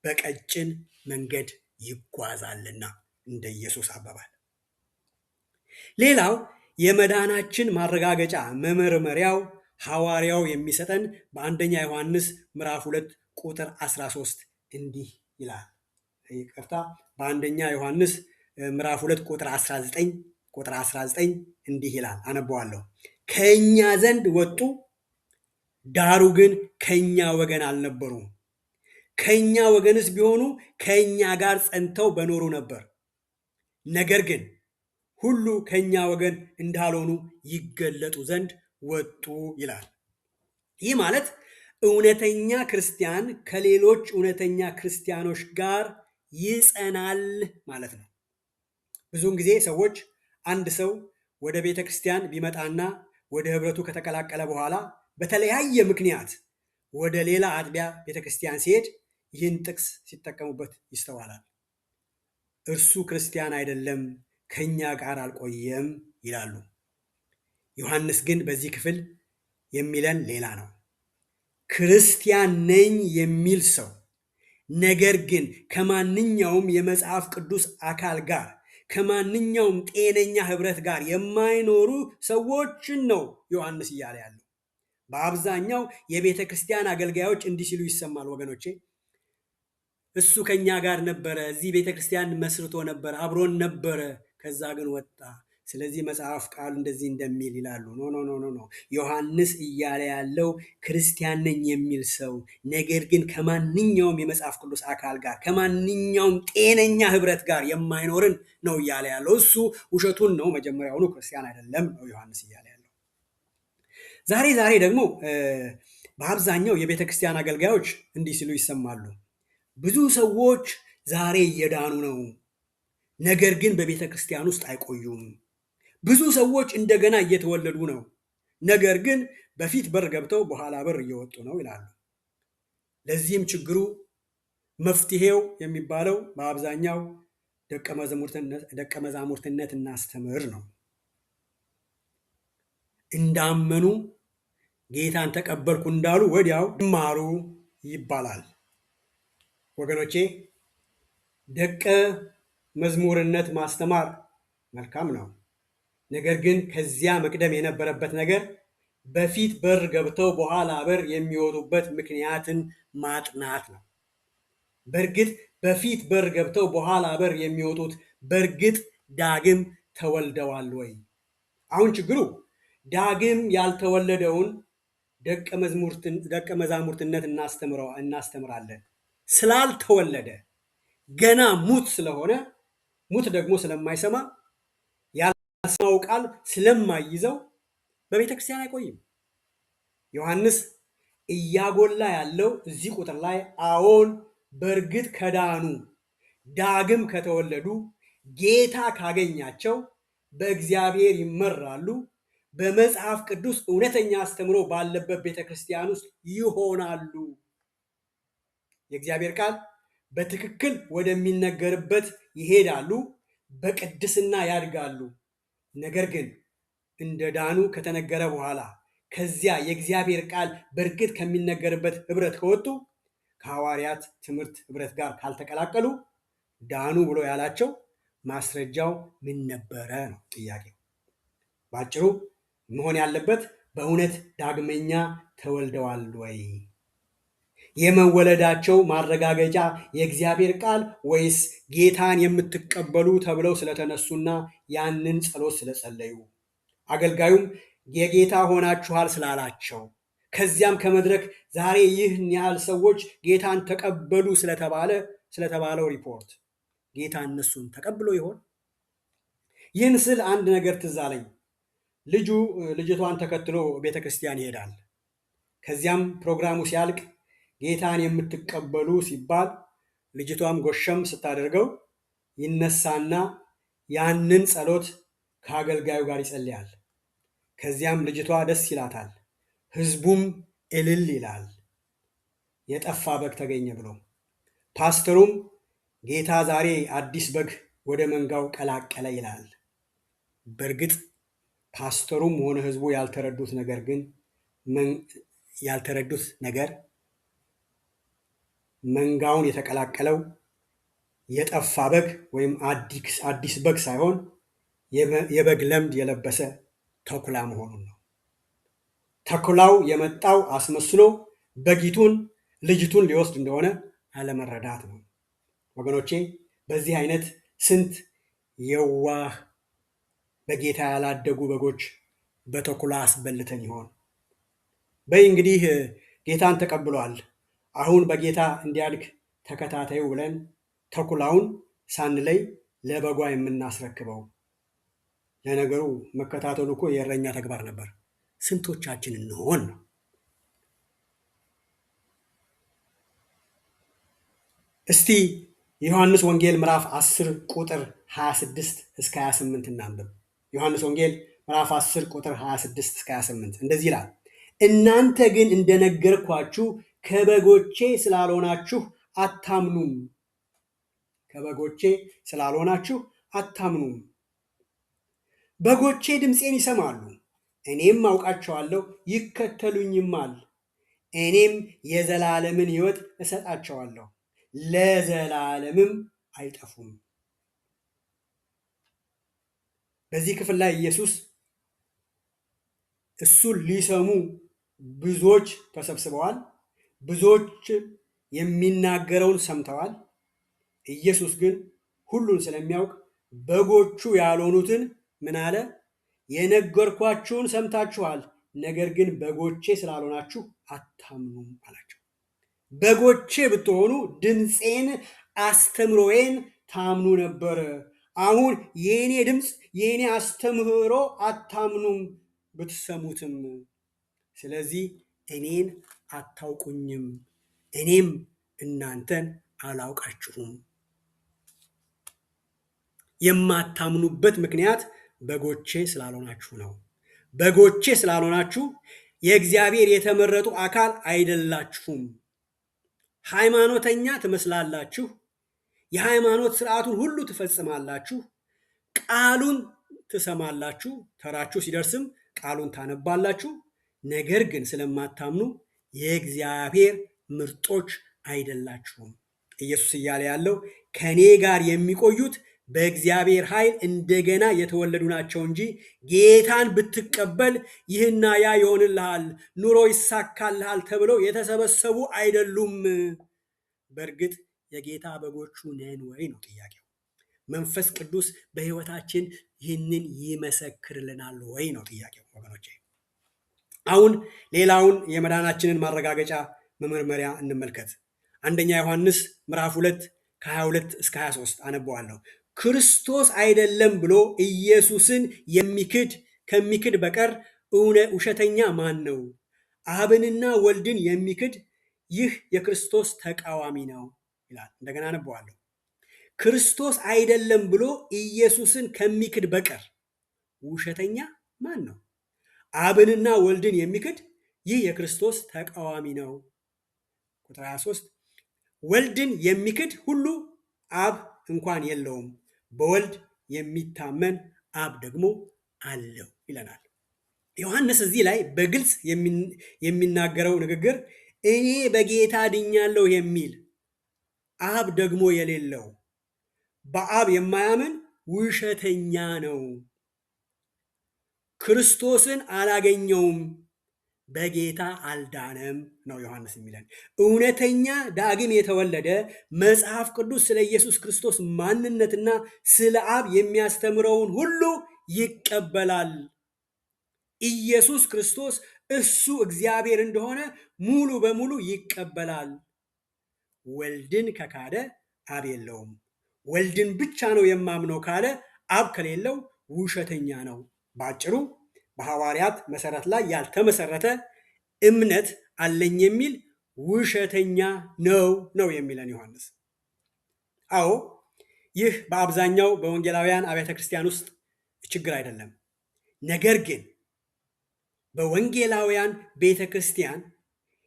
Speaker 1: በቀጭን መንገድ ይጓዛልና እንደ ኢየሱስ አባባል። ሌላው የመዳናችን ማረጋገጫ መመርመሪያው ሐዋርያው የሚሰጠን በአንደኛ ዮሐንስ ምዕራፍ 2 ቁጥር 13 እንዲህ ይላል። ይቅርታ፣ በአንደኛ ዮሐንስ ምዕራፍ 2 ቁጥር 19 እንዲህ ይላል። አነበዋለሁ። ከእኛ ዘንድ ወጡ፣ ዳሩ ግን ከእኛ ወገን አልነበሩም። ከእኛ ወገንስ ቢሆኑ ከእኛ ጋር ጸንተው በኖሩ ነበር። ነገር ግን ሁሉ ከእኛ ወገን እንዳልሆኑ ይገለጡ ዘንድ ወጡ ይላል። ይህ ማለት እውነተኛ ክርስቲያን ከሌሎች እውነተኛ ክርስቲያኖች ጋር ይጸናል ማለት ነው። ብዙውን ጊዜ ሰዎች አንድ ሰው ወደ ቤተ ክርስቲያን ቢመጣና ወደ ህብረቱ ከተቀላቀለ በኋላ በተለያየ ምክንያት ወደ ሌላ አጥቢያ ቤተ ክርስቲያን ሲሄድ ይህን ጥቅስ ሲጠቀሙበት ይስተዋላል። እርሱ ክርስቲያን አይደለም፣ ከኛ ጋር አልቆየም ይላሉ። ዮሐንስ ግን በዚህ ክፍል የሚለን ሌላ ነው። ክርስቲያን ነኝ የሚል ሰው ነገር ግን ከማንኛውም የመጽሐፍ ቅዱስ አካል ጋር ከማንኛውም ጤነኛ ህብረት ጋር የማይኖሩ ሰዎችን ነው ዮሐንስ እያለ ያለው። በአብዛኛው የቤተ ክርስቲያን አገልጋዮች እንዲህ ሲሉ ይሰማል። ወገኖቼ እሱ ከኛ ጋር ነበረ፣ እዚህ ቤተ ክርስቲያን መስርቶ ነበር፣ አብሮን ነበረ፣ ከዛ ግን ወጣ፣ ስለዚህ መጽሐፍ ቃሉ እንደዚህ እንደሚል ይላሉ። ኖ ዮሐንስ እያለ ያለው ክርስቲያን ነኝ የሚል ሰው ነገር ግን ከማንኛውም የመጽሐፍ ቅዱስ አካል ጋር ከማንኛውም ጤነኛ ህብረት ጋር የማይኖርን ነው እያለ ያለው። እሱ ውሸቱን ነው፣ መጀመሪያውኑ ክርስቲያን አይደለም ነው ዮሐንስ እያለ ያለው። ዛሬ ደግሞ በአብዛኛው የቤተ ክርስቲያን አገልጋዮች እንዲህ ሲሉ ይሰማሉ። ብዙ ሰዎች ዛሬ እየዳኑ ነው፣ ነገር ግን በቤተ ክርስቲያን ውስጥ አይቆዩም። ብዙ ሰዎች እንደገና እየተወለዱ ነው፣ ነገር ግን በፊት በር ገብተው በኋላ በር እየወጡ ነው ይላሉ። ለዚህም ችግሩ መፍትሄው የሚባለው በአብዛኛው ደቀ መዛሙርትነት እናስተምር ነው። እንዳመኑ ጌታን ተቀበልኩ እንዳሉ ወዲያው ይማሩ ይባላል። ወገኖቼ ደቀ መዝሙርነት ማስተማር መልካም ነው። ነገር ግን ከዚያ መቅደም የነበረበት ነገር በፊት በር ገብተው በኋላ በር የሚወጡበት ምክንያትን ማጥናት ነው። በእርግጥ በፊት በር ገብተው በኋላ በር የሚወጡት በእርግጥ ዳግም ተወልደዋል ወይ? አሁን ችግሩ ዳግም ያልተወለደውን ደቀ መዛሙርትነት እናስተምራለን ስላልተወለደ ገና ሙት ስለሆነ ሙት ደግሞ ስለማይሰማ ያልሰማው ቃል ስለማይይዘው በቤተ ክርስቲያን አይቆይም። ዮሐንስ እያጎላ ያለው እዚህ ቁጥር ላይ አዎን በእርግጥ ከዳኑ ዳግም ከተወለዱ ጌታ ካገኛቸው በእግዚአብሔር ይመራሉ፣ በመጽሐፍ ቅዱስ እውነተኛ አስተምሮ ባለበት ቤተ ክርስቲያን ውስጥ ይሆናሉ። የእግዚአብሔር ቃል በትክክል ወደሚነገርበት ይሄዳሉ፣ በቅድስና ያድጋሉ። ነገር ግን እንደ ዳኑ ከተነገረ በኋላ ከዚያ የእግዚአብሔር ቃል በእርግጥ ከሚነገርበት ህብረት ከወጡ ከሐዋርያት ትምህርት ህብረት ጋር ካልተቀላቀሉ ዳኑ ብሎ ያላቸው ማስረጃው ምን ነበረ ነው ጥያቄው። በአጭሩ መሆን ያለበት በእውነት ዳግመኛ ተወልደዋል ወይ? የመወለዳቸው ማረጋገጫ የእግዚአብሔር ቃል ወይስ ጌታን የምትቀበሉ ተብለው ስለተነሱና ያንን ጸሎት ስለጸለዩ አገልጋዩም የጌታ ሆናችኋል ስላላቸው ከዚያም ከመድረክ ዛሬ ይህን ያህል ሰዎች ጌታን ተቀበሉ ስለተባለው ሪፖርት ጌታ እነሱን ተቀብሎ ይሆን? ይህን ስል አንድ ነገር ትዝ አለኝ። ልጅቷን ተከትሎ ቤተክርስቲያን ይሄዳል። ከዚያም ፕሮግራሙ ሲያልቅ ጌታን የምትቀበሉ ሲባል ልጅቷም ጎሸም ስታደርገው ይነሳና ያንን ጸሎት ከአገልጋዩ ጋር ይጸልያል። ከዚያም ልጅቷ ደስ ይላታል፣ ህዝቡም እልል ይላል፣ የጠፋ በግ ተገኘ ብሎ። ፓስተሩም ጌታ ዛሬ አዲስ በግ ወደ መንጋው ቀላቀለ ይላል። በእርግጥ ፓስተሩም ሆነ ህዝቡ ያልተረዱት ነገር መንጋውን የተቀላቀለው የጠፋ በግ ወይም አዲስ በግ ሳይሆን የበግ ለምድ የለበሰ ተኩላ መሆኑን ነው። ተኩላው የመጣው አስመስሎ በጊቱን ልጅቱን ሊወስድ እንደሆነ አለመረዳት ነው። ወገኖቼ በዚህ አይነት ስንት የዋህ በጌታ ያላደጉ በጎች በተኩላ አስበልተን ይሆን? በይ እንግዲህ ጌታን ተቀብሏል፣ አሁን በጌታ እንዲያድግ ተከታታዩ ብለን ተኩላውን ሳንለይ ለበጓ የምናስረክበው። ለነገሩ መከታተሉ እኮ የእረኛ ተግባር ነበር። ስንቶቻችን እንሆን ነው? እስቲ የዮሐንስ ወንጌል ምዕራፍ 10 ቁጥር 26 እስከ 28 እናንብብ። ዮሐንስ ወንጌል ምዕራፍ 10 ቁጥር 26 እስከ 28 እንደዚህ ይላል። እናንተ ግን እንደነገርኳችሁ ከበጎቼ ስላልሆናችሁ አታምኑም። ከበጎቼ ስላልሆናችሁ አታምኑም። በጎቼ ድምፄን ይሰማሉ፣ እኔም አውቃቸዋለሁ፣ ይከተሉኝማል። እኔም የዘላለምን ሕይወት እሰጣቸዋለሁ፣ ለዘላለምም አይጠፉም። በዚህ ክፍል ላይ ኢየሱስ እሱን ሊሰሙ ብዙዎች ተሰብስበዋል። ብዙዎች የሚናገረውን ሰምተዋል። ኢየሱስ ግን ሁሉን ስለሚያውቅ በጎቹ ያልሆኑትን ምን አለ? የነገርኳችሁን ሰምታችኋል፣ ነገር ግን በጎቼ ስላልሆናችሁ አታምኑም አላቸው። በጎቼ ብትሆኑ ድምፄን፣ አስተምሮዬን ታምኑ ነበር። አሁን የእኔ ድምፅ፣ የእኔ አስተምህሮ አታምኑም ብትሰሙትም። ስለዚህ እኔን አታውቁኝም፣ እኔም እናንተን አላውቃችሁም። የማታምኑበት ምክንያት በጎቼ ስላልሆናችሁ ነው። በጎቼ ስላልሆናችሁ የእግዚአብሔር የተመረጡ አካል አይደላችሁም። ሃይማኖተኛ ትመስላላችሁ፣ የሃይማኖት ስርዓቱን ሁሉ ትፈጽማላችሁ፣ ቃሉን ትሰማላችሁ፣ ተራችሁ ሲደርስም ቃሉን ታነባላችሁ፣ ነገር ግን ስለማታምኑ የእግዚአብሔር ምርጦች አይደላችሁም። ኢየሱስ እያለ ያለው ከኔ ጋር የሚቆዩት በእግዚአብሔር ኃይል እንደገና የተወለዱ ናቸው እንጂ ጌታን ብትቀበል ይህና ያ ይሆንልሃል፣ ኑሮ ይሳካልሃል ተብለው የተሰበሰቡ አይደሉም። በእርግጥ የጌታ በጎቹ ነን ወይ ነው ጥያቄው። መንፈስ ቅዱስ በሕይወታችን ይህንን ይመሰክርልናል ወይ ነው ጥያቄው ወገኖቼ። አሁን ሌላውን የመዳናችንን ማረጋገጫ መመርመሪያ እንመልከት። አንደኛ ዮሐንስ ምዕራፍ 2 ከ22 እስከ 23 አነበዋለሁ። ክርስቶስ አይደለም ብሎ ኢየሱስን ከሚክድ በቀር ውሸተኛ ማን ነው? አብንና ወልድን የሚክድ ይህ የክርስቶስ ተቃዋሚ ነው ይላል። እንደገና አነበዋለሁ። ክርስቶስ አይደለም ብሎ ኢየሱስን ከሚክድ በቀር ውሸተኛ ማን ነው? አብንና ወልድን የሚክድ ይህ የክርስቶስ ተቃዋሚ ነው። ቁጥር 23 ወልድን የሚክድ ሁሉ አብ እንኳን የለውም፣ በወልድ የሚታመን አብ ደግሞ አለው ይለናል። ዮሐንስ እዚህ ላይ በግልጽ የሚናገረው ንግግር እኔ በጌታ ድኛለሁ የሚል አብ ደግሞ የሌለው በአብ የማያምን ውሸተኛ ነው፣ ክርስቶስን አላገኘውም፣ በጌታ አልዳነም ነው ዮሐንስ የሚለን። እውነተኛ ዳግም የተወለደ መጽሐፍ ቅዱስ ስለ ኢየሱስ ክርስቶስ ማንነትና ስለ አብ የሚያስተምረውን ሁሉ ይቀበላል። ኢየሱስ ክርስቶስ እሱ እግዚአብሔር እንደሆነ ሙሉ በሙሉ ይቀበላል። ወልድን ከካደ አብ የለውም፣ ወልድን ብቻ ነው የማምነው ካለ አብ ከሌለው ውሸተኛ ነው። በአጭሩ በሐዋርያት መሰረት ላይ ያልተመሰረተ እምነት አለኝ የሚል ውሸተኛ ነው የሚለን ዮሐንስ። አዎ ይህ በአብዛኛው በወንጌላውያን አብያተ ክርስቲያን ውስጥ ችግር አይደለም። ነገር ግን በወንጌላውያን ቤተ ክርስቲያን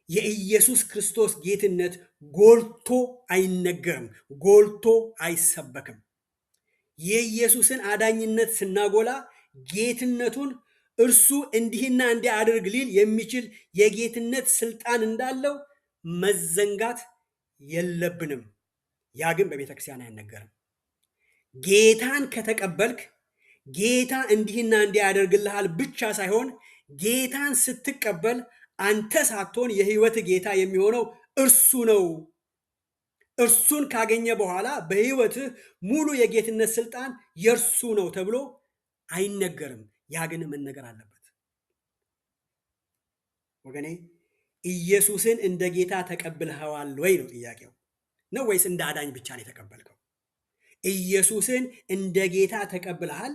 Speaker 1: የኢየሱስ ክርስቶስ ጌትነት ጎልቶ አይነገርም፣ ጎልቶ አይሰበክም። የኢየሱስን አዳኝነት ስናጎላ ጌትነቱን እርሱ እንዲህና እንዲህ አድርግ ሊል የሚችል የጌትነት ስልጣን እንዳለው መዘንጋት የለብንም። ያ ግን በቤተ ክርስቲያን አይነገርም። ጌታን ከተቀበልክ ጌታ እንዲህና እንዲህ ያደርግልሃል ብቻ ሳይሆን ጌታን ስትቀበል አንተ ሳትሆን የህይወት ጌታ የሚሆነው እርሱ ነው። እርሱን ካገኘ በኋላ በህይወትህ ሙሉ የጌትነት ስልጣን የእርሱ ነው ተብሎ አይነገርም። ያ ግን መነገር አለበት ወገኔ። ኢየሱስን እንደ ጌታ ተቀብልኸዋል ወይ ነው ጥያቄው። ነው ወይስ እንደ አዳኝ ብቻ ነው የተቀበልከው? ኢየሱስን እንደ ጌታ ተቀብልሃል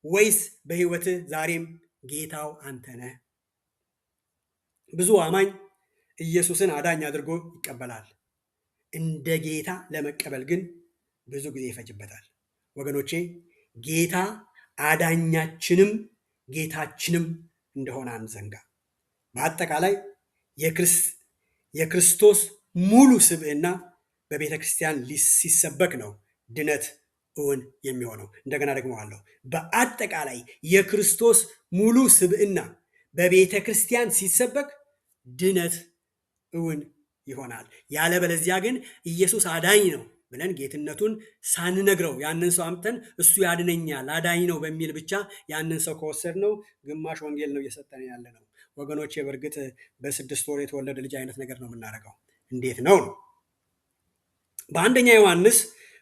Speaker 1: ወይስ በህይወትህ ዛሬም ጌታው አንተ ነህ? ብዙ አማኝ ኢየሱስን አዳኝ አድርጎ ይቀበላል። እንደ ጌታ ለመቀበል ግን ብዙ ጊዜ ይፈጅበታል። ወገኖቼ ጌታ አዳኛችንም ጌታችንም እንደሆነ አንዘንጋ። በአጠቃላይ የክርስቶስ ሙሉ ስብዕና በቤተ ክርስቲያን ሲሰበክ ነው ድነት እውን የሚሆነው። እንደገና ደግሞ አለው በአጠቃላይ የክርስቶስ ሙሉ ስብዕና በቤተ ክርስቲያን ሲሰበክ ድነት እውን ይሆናል። ያለበለዚያ ግን ኢየሱስ አዳኝ ነው ብለን ጌትነቱን ሳንነግረው ያንን ሰው አምጥተን እሱ ያድነኛል አዳኝ ነው በሚል ብቻ ያንን ሰው ከወሰድነው ግማሽ ወንጌል ነው እየሰጠን ያለ ነው። ወገኖቼ በእርግጥ በ6 ወር የተወለደ ልጅ አይነት ነገር ነው የምናደርገው። እንዴት ነው? በአንደኛ ዮሐንስ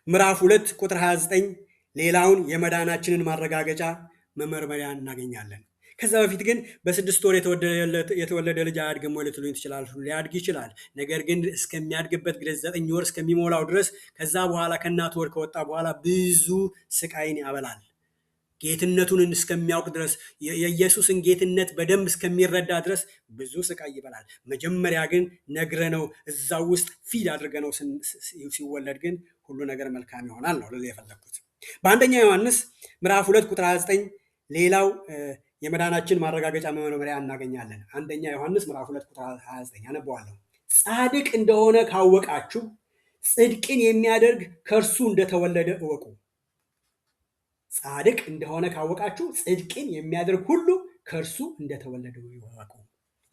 Speaker 1: ምዕራፍ 2 ቁጥር 29 ሌላውን የመዳናችንን ማረጋገጫ መመርመሪያ እናገኛለን። ከዛ በፊት ግን በ6 ወር የተወለደ ልጅ አያድግም ወይ ልትሉኝ ትችላላችሁ። ሊያድግ ይችላል። ነገር ግን እስከሚያድግበት ድረስ 9 ወር እስከሚሞላው ድረስ ከዛ በኋላ ከእናቱ ወር ከወጣ በኋላ ብዙ ስቃይን ያበላል። ጌትነቱን እስከሚያውቅ ድረስ የኢየሱስን ጌትነት በደንብ እስከሚረዳ ድረስ ብዙ ስቃይ ይበላል። መጀመሪያ ግን ነግረነው እዛው ውስጥ ፊድ አድርገነው ሲወለድ ግን ሁሉ ነገር መልካም ይሆናል ነው ልል የፈለግኩት። በአንደኛ ዮሐንስ ምዕራፍ 2 ቁጥር 29 ሌላው የመዳናችን ማረጋገጫ መመርመሪያ እናገኛለን። አንደኛ ዮሐንስ ምዕራፍ 2 ቁጥር 29 አነበዋለሁ። ጻድቅ እንደሆነ ካወቃችሁ ጽድቅን የሚያደርግ ከእርሱ እንደተወለደ እወቁ። ጻድቅ እንደሆነ ካወቃችሁ ጽድቅን የሚያደርግ ሁሉ ከእርሱ እንደተወለደው ይወቁ።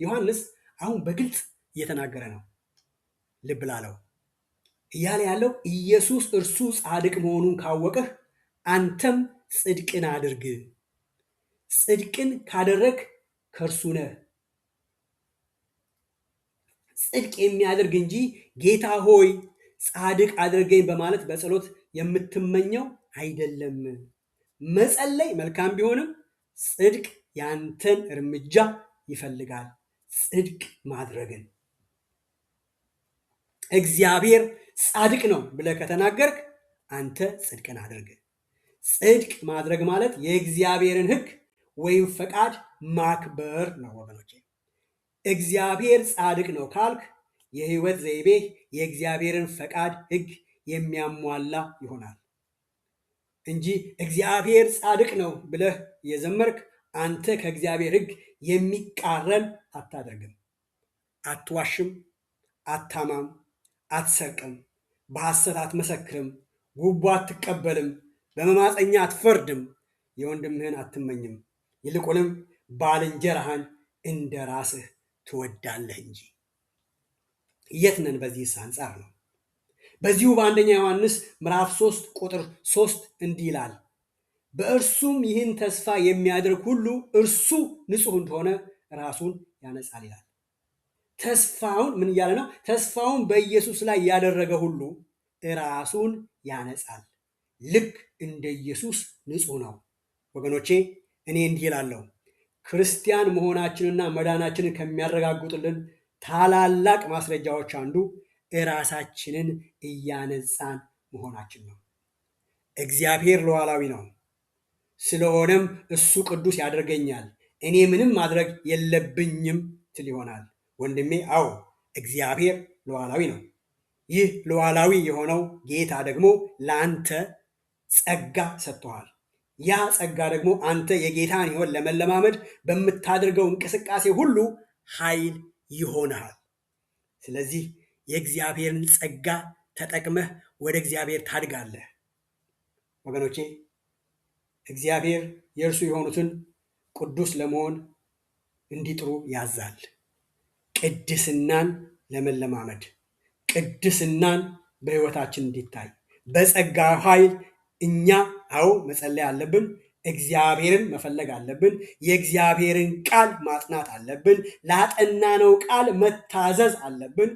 Speaker 1: ዮሐንስ አሁን በግልጽ እየተናገረ ነው። ልብ ላለው እያለ ያለው ኢየሱስ እርሱ ጻድቅ መሆኑን ካወቅህ አንተም ጽድቅን አድርግ። ጽድቅን ካደረግ ከእርሱ ነህ። ጽድቅ የሚያደርግ እንጂ ጌታ ሆይ ጻድቅ አድርገኝ በማለት በጸሎት የምትመኘው አይደለም። መጸለይ መልካም ቢሆንም ጽድቅ ያንተን እርምጃ ይፈልጋል። ጽድቅ ማድረግን እግዚአብሔር ጻድቅ ነው ብለህ ከተናገርክ አንተ ጽድቅን አድርግ። ጽድቅ ማድረግ ማለት የእግዚአብሔርን ሕግ ወይም ፈቃድ ማክበር ነው ወገኖቼ። እግዚአብሔር ጻድቅ ነው ካልክ የህይወት ዘይቤ የእግዚአብሔርን ፈቃድ ሕግ የሚያሟላ ይሆናል እንጂ እግዚአብሔር ጻድቅ ነው ብለህ የዘመርክ አንተ ከእግዚአብሔር ሕግ የሚቃረን አታደርግም። አትዋሽም፣ አታማም፣ አትሰርቅም፣ በሐሰት አትመሰክርም፣ ጉቦ አትቀበልም፣ በመማፀኛ አትፈርድም፣ የወንድምህን አትመኝም፣ ይልቁንም ባልንጀራህን እንደ ራስህ ትወዳለህ እንጂ። የት ነን? በዚህ አንጻር ነው። በዚሁ በአንደኛ ዮሐንስ ምዕራፍ 3 ቁጥር 3 እንዲህ ይላል፣ በእርሱም ይህን ተስፋ የሚያደርግ ሁሉ እርሱ ንጹሕ እንደሆነ ራሱን ያነጻል ይላል። ተስፋውን ምን እያለ ነው? ተስፋውን በኢየሱስ ላይ ያደረገ ሁሉ ራሱን ያነጻል። ልክ እንደ ኢየሱስ ንጹሕ ነው። ወገኖቼ እኔ እንዲህ እላለሁ፣ ክርስቲያን መሆናችንና መዳናችንን ከሚያረጋግጡልን ታላላቅ ማስረጃዎች አንዱ ራሳችንን እያነጻን መሆናችን ነው። እግዚአብሔር ሉዓላዊ ነው። ስለሆነም እሱ ቅዱስ ያደርገኛል፣ እኔ ምንም ማድረግ የለብኝም ትል ይሆናል። ወንድሜ አዎ እግዚአብሔር ሉዓላዊ ነው። ይህ ሉዓላዊ የሆነው ጌታ ደግሞ ለአንተ ጸጋ ሰጥቶሃል። ያ ጸጋ ደግሞ አንተ የጌታን ሕይወት ለመለማመድ በምታደርገው እንቅስቃሴ ሁሉ ኃይል ይሆንሃል። ስለዚህ የእግዚአብሔርን ጸጋ ተጠቅመህ ወደ እግዚአብሔር ታድጋለህ። ወገኖቼ እግዚአብሔር የእርሱ የሆኑትን ቅዱስ ለመሆን እንዲጥሩ ያዛል። ቅድስናን ለመለማመድ ቅድስናን በሕይወታችን እንዲታይ በጸጋ ኃይል እኛ መጸለይ አለብን። እግዚአብሔርን መፈለግ አለብን። የእግዚአብሔርን ቃል ማጥናት አለብን። ላጠናነው ቃል መታዘዝ አለብን።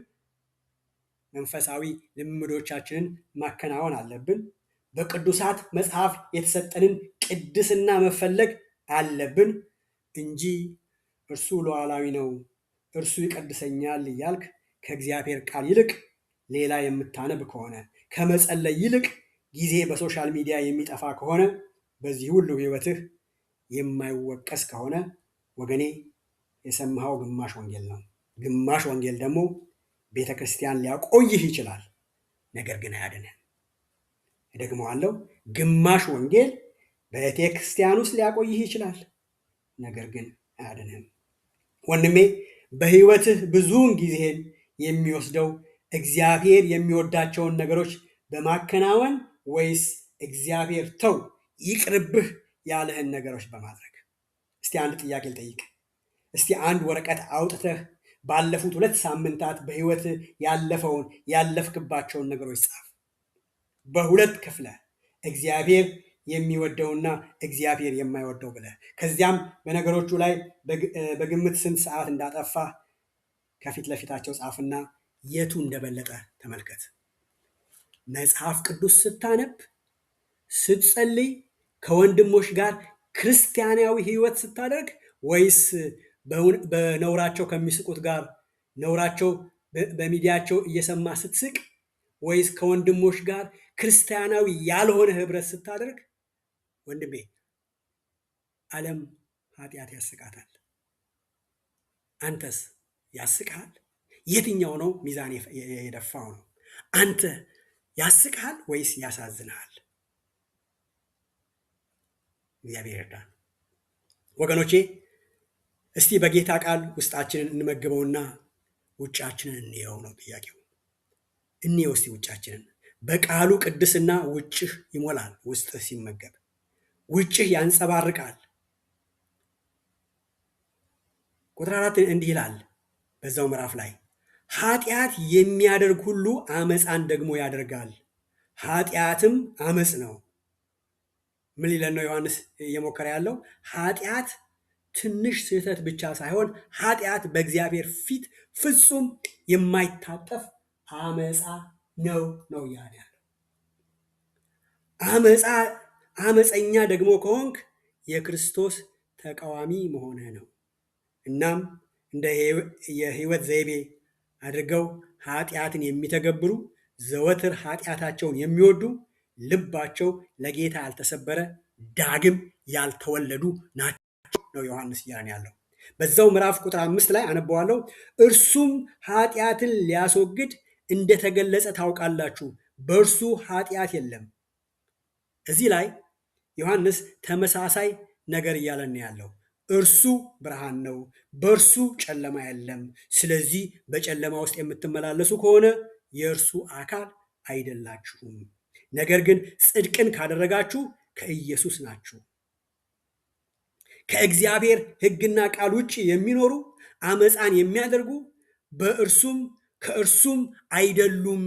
Speaker 1: መንፈሳዊ ልምዶቻችንን ማከናወን አለብን። በቅዱሳት መጽሐፍ የተሰጠንን ቅድስና መፈለግ አለብን እንጂ እርሱ ሉዓላዊ ነው፣ እርሱ ይቀድሰኛል እያልክ ከእግዚአብሔር ቃል ይልቅ ሌላ የምታነብ ከሆነ ከመጸለይ ይልቅ ጊዜ በሶሻል ሚዲያ የሚጠፋ ከሆነ በዚህ ሁሉ ሕይወትህ የማይወቀስ ከሆነ ወገኔ የሰማኸው ግማሽ ወንጌል ነው። ግማሽ ወንጌል ደግሞ ቤተ ክርስቲያን ሊያቆይህ ይችላል፣ ነገር ግን አያድንህም። እደግመዋለሁ፣ ግማሽ ወንጌል ቤተ ክርስቲያን ውስጥ ሊያቆይህ ይችላል፣ ነገር ግን አያድንህም። ወንድሜ በሕይወትህ ብዙውን ጊዜህን የሚወስደው እግዚአብሔር የሚወዳቸውን ነገሮች በማከናወን ወይስ እግዚአብሔር ተው ይቅርብህ ያለህን ነገሮች በማድረግ? እስቲ አንድ ጥያቄ ልጠይቅ። እስቲ አንድ ወረቀት አውጥተህ ባለፉት 2 ሳምንታት በሕይወት ያለፍክባቸውን ነገሮች ጻፍ። በሁለት ክፍለህ እግዚአብሔር የሚወደውና እግዚአብሔር የማይወደው ብለህ፣ ከዚያም በነገሮቹ ላይ በግምት ስንት ሰዓት እንዳጠፋ ከፊት ለፊታቸው ጻፍና የቱ እንደበለጠ ተመልከት። መጽሐፍ ቅዱስ ስታነብ፣ ስትጸልይ፣ ከወንድሞች ጋር ክርስቲያናዊ ሕይወት ስታደርግ ወይስ በነውራቸው ከሚስቁት ጋር ነውራቸው በሚዲያቸው እየሰማ ስትስቅ ወይስ ከወንድሞች ጋር ክርስቲያናዊ ያልሆነ ህብረት ስታደርግ? ወንድሜ ዓለም ኃጢአት ያስቃታል። አንተስ ያስቅሃል? የትኛው ነው ሚዛን የደፋው ነው? አንተ ያስቅሃል ወይስ ያሳዝንሃል? እግዚአብሔር ይርዳን። ወገኖቼ እስቲ በጌታ ቃል ውስጣችንን እንመግበውና ውጫችንን እንየው ነው ጥያቄው። እንየው እስቲ ውጫችንን። በቃሉ ቅድስና ውጭህ ይሞላል። ውስጥህ ሲመገብ ውጭህ ያንጸባርቃል። ቁጥር 4 እንዲህ ይላል በዛው ምዕራፍ ላይ ኃጢአት የሚያደርግ ሁሉ አመፃን ደግሞ ያደርጋል፣ ኃጢአትም አመፅ ነው። ምን ሊለን ነው ዮሐንስ እየሞከረ ያለው? ኃጢአት ትንሽ ስህተት ብቻ ሳይሆን ኃጢአት በእግዚአብሔር ፊት ፍጹም የማይታጠፍ አመፃ ነው እያለ ያለው። አመፀኛ ደግሞ ከሆንክ የክርስቶስ ተቃዋሚ መሆንህ ነው። እናም እንደ የህይወት ዘይቤ አድርገው ኃጢአትን የሚተገብሩ ዘወትር ኃጢአታቸውን የሚወዱ ልባቸው ለጌታ ያልተሰበረ ዳግም ያልተወለዱ ናቸው ነው ዮሐንስ እያለ ያለው። በዛው ምዕራፍ ቁጥር 5 ላይ አነበዋለሁ። እርሱም ኃጢአትን ሊያስወግድ እንደተገለጸ ታውቃላችሁ፣ በእርሱ ኃጢአት የለም። እዚህ ላይ ዮሐንስ ተመሳሳይ ነገር እያለን ያለው እርሱ ብርሃን ነው፣ በእርሱ ጨለማ የለም። ስለዚህ በጨለማ ውስጥ የምትመላለሱ ከሆነ የእርሱ አካል አይደላችሁም። ነገር ግን ጽድቅን ካደረጋችሁ ከኢየሱስ ናችሁ። ከእግዚአብሔር ሕግና ቃል ውጭ የሚኖሩ አመፃን የሚያደርጉ በእርሱም ከእርሱም አይደሉም።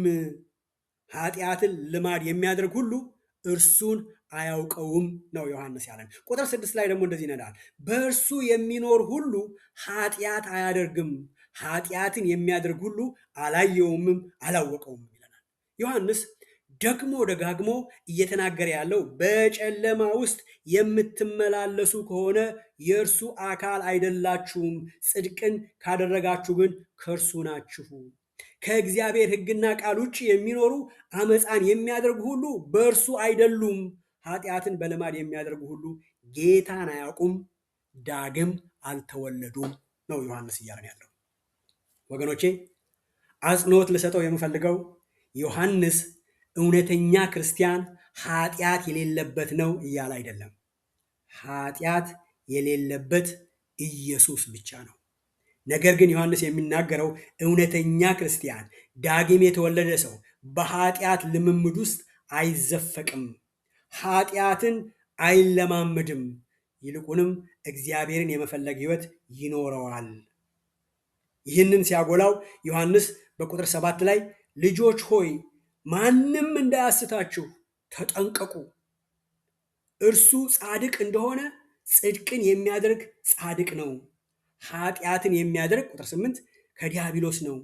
Speaker 1: ኃጢአትን ልማድ የሚያደርግ ሁሉ እርሱን አያውቀውም ነው ዮሐንስ ያለን። ቁጥር 6 ላይ ደግሞ እንደዚህ ይነዳል፣ በእርሱ የሚኖር ሁሉ ኃጢአት አያደርግም፣ ኃጢአትን የሚያደርግ ሁሉ አላየውምም አላወቀውም ይለናል። ዮሐንስ ደግሞ ደጋግሞ እየተናገረ ያለው በጨለማ ውስጥ የምትመላለሱ ከሆነ የእርሱ አካል አይደላችሁም፣ ጽድቅን ካደረጋችሁ ግን ከእርሱ ናችሁ። ከእግዚአብሔር ሕግና ቃል ውጭ የሚኖሩ አመፃን የሚያደርጉ ሁሉ በእርሱ አይደሉም። ኃጢአትን በልማድ የሚያደርጉ ሁሉ ጌታን አያውቁም፣ ዳግም አልተወለዱም ነው ዮሐንስ እያለን ያለው። ወገኖቼ አጽንኦት ልሰጠው የምፈልገው ዮሐንስ እውነተኛ ክርስቲያን ኃጢአት የሌለበት ነው እያለ አይደለም። ኃጢአት የሌለበት ኢየሱስ ብቻ ነው። ነገር ግን ዮሐንስ የሚናገረው እውነተኛ ክርስቲያን ዳግም የተወለደ ሰው በኃጢአት ልምምድ ውስጥ አይዘፈቅም፣ ኃጢአትን አይለማምድም፣ ይልቁንም እግዚአብሔርን የመፈለግ ሕይወት ይኖረዋል። ይህንን ሲያጎላው ዮሐንስ በቁጥር 7 ላይ ልጆች ሆይ ማንም እንዳያስታችሁ ተጠንቀቁ፣ እርሱ ጻድቅ እንደሆነ ጽድቅን የሚያደርግ ጻድቅ ነው፣ ኃጢአትን የሚያደርግ ቁጥር 8 ከዲያብሎስ ነው፣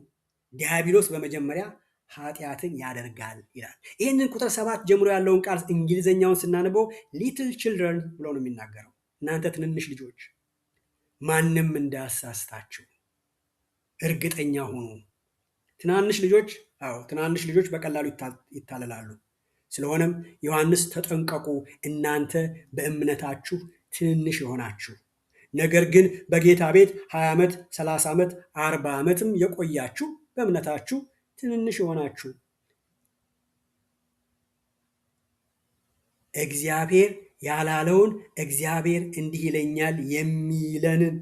Speaker 1: ዲያብሎስ በመጀመሪያ ኃጢአትን ያደርጋል ይላል። ይህንን ቁጥር 7 ጀምሮ ያለውን ቃል እንግሊዘኛውን ስናነበው ሊትል ችልድረን ብሎ ነው የሚናገረው። እናንተ ትንንሽ ልጆች ማንም እንዳያሳስታችሁ እርግጠኛ ሁኑ። ትናንሽ ልጆች በቀላሉ ይታለላሉ። ስለሆነም ዮሐንስ ተጠንቀቁ፣ እናንተ በእምነታችሁ ትንንሽ የሆናችሁ ነገር ግን በጌታ ቤት 20 ዓመት 30 ዓመት 40 ዓመትም የቆያችሁ በእምነታችሁ ትንንሽ የሆናችሁ እግዚአብሔር ያላለውን እግዚአብሔር እንዲህ ይለኛል የሚለንን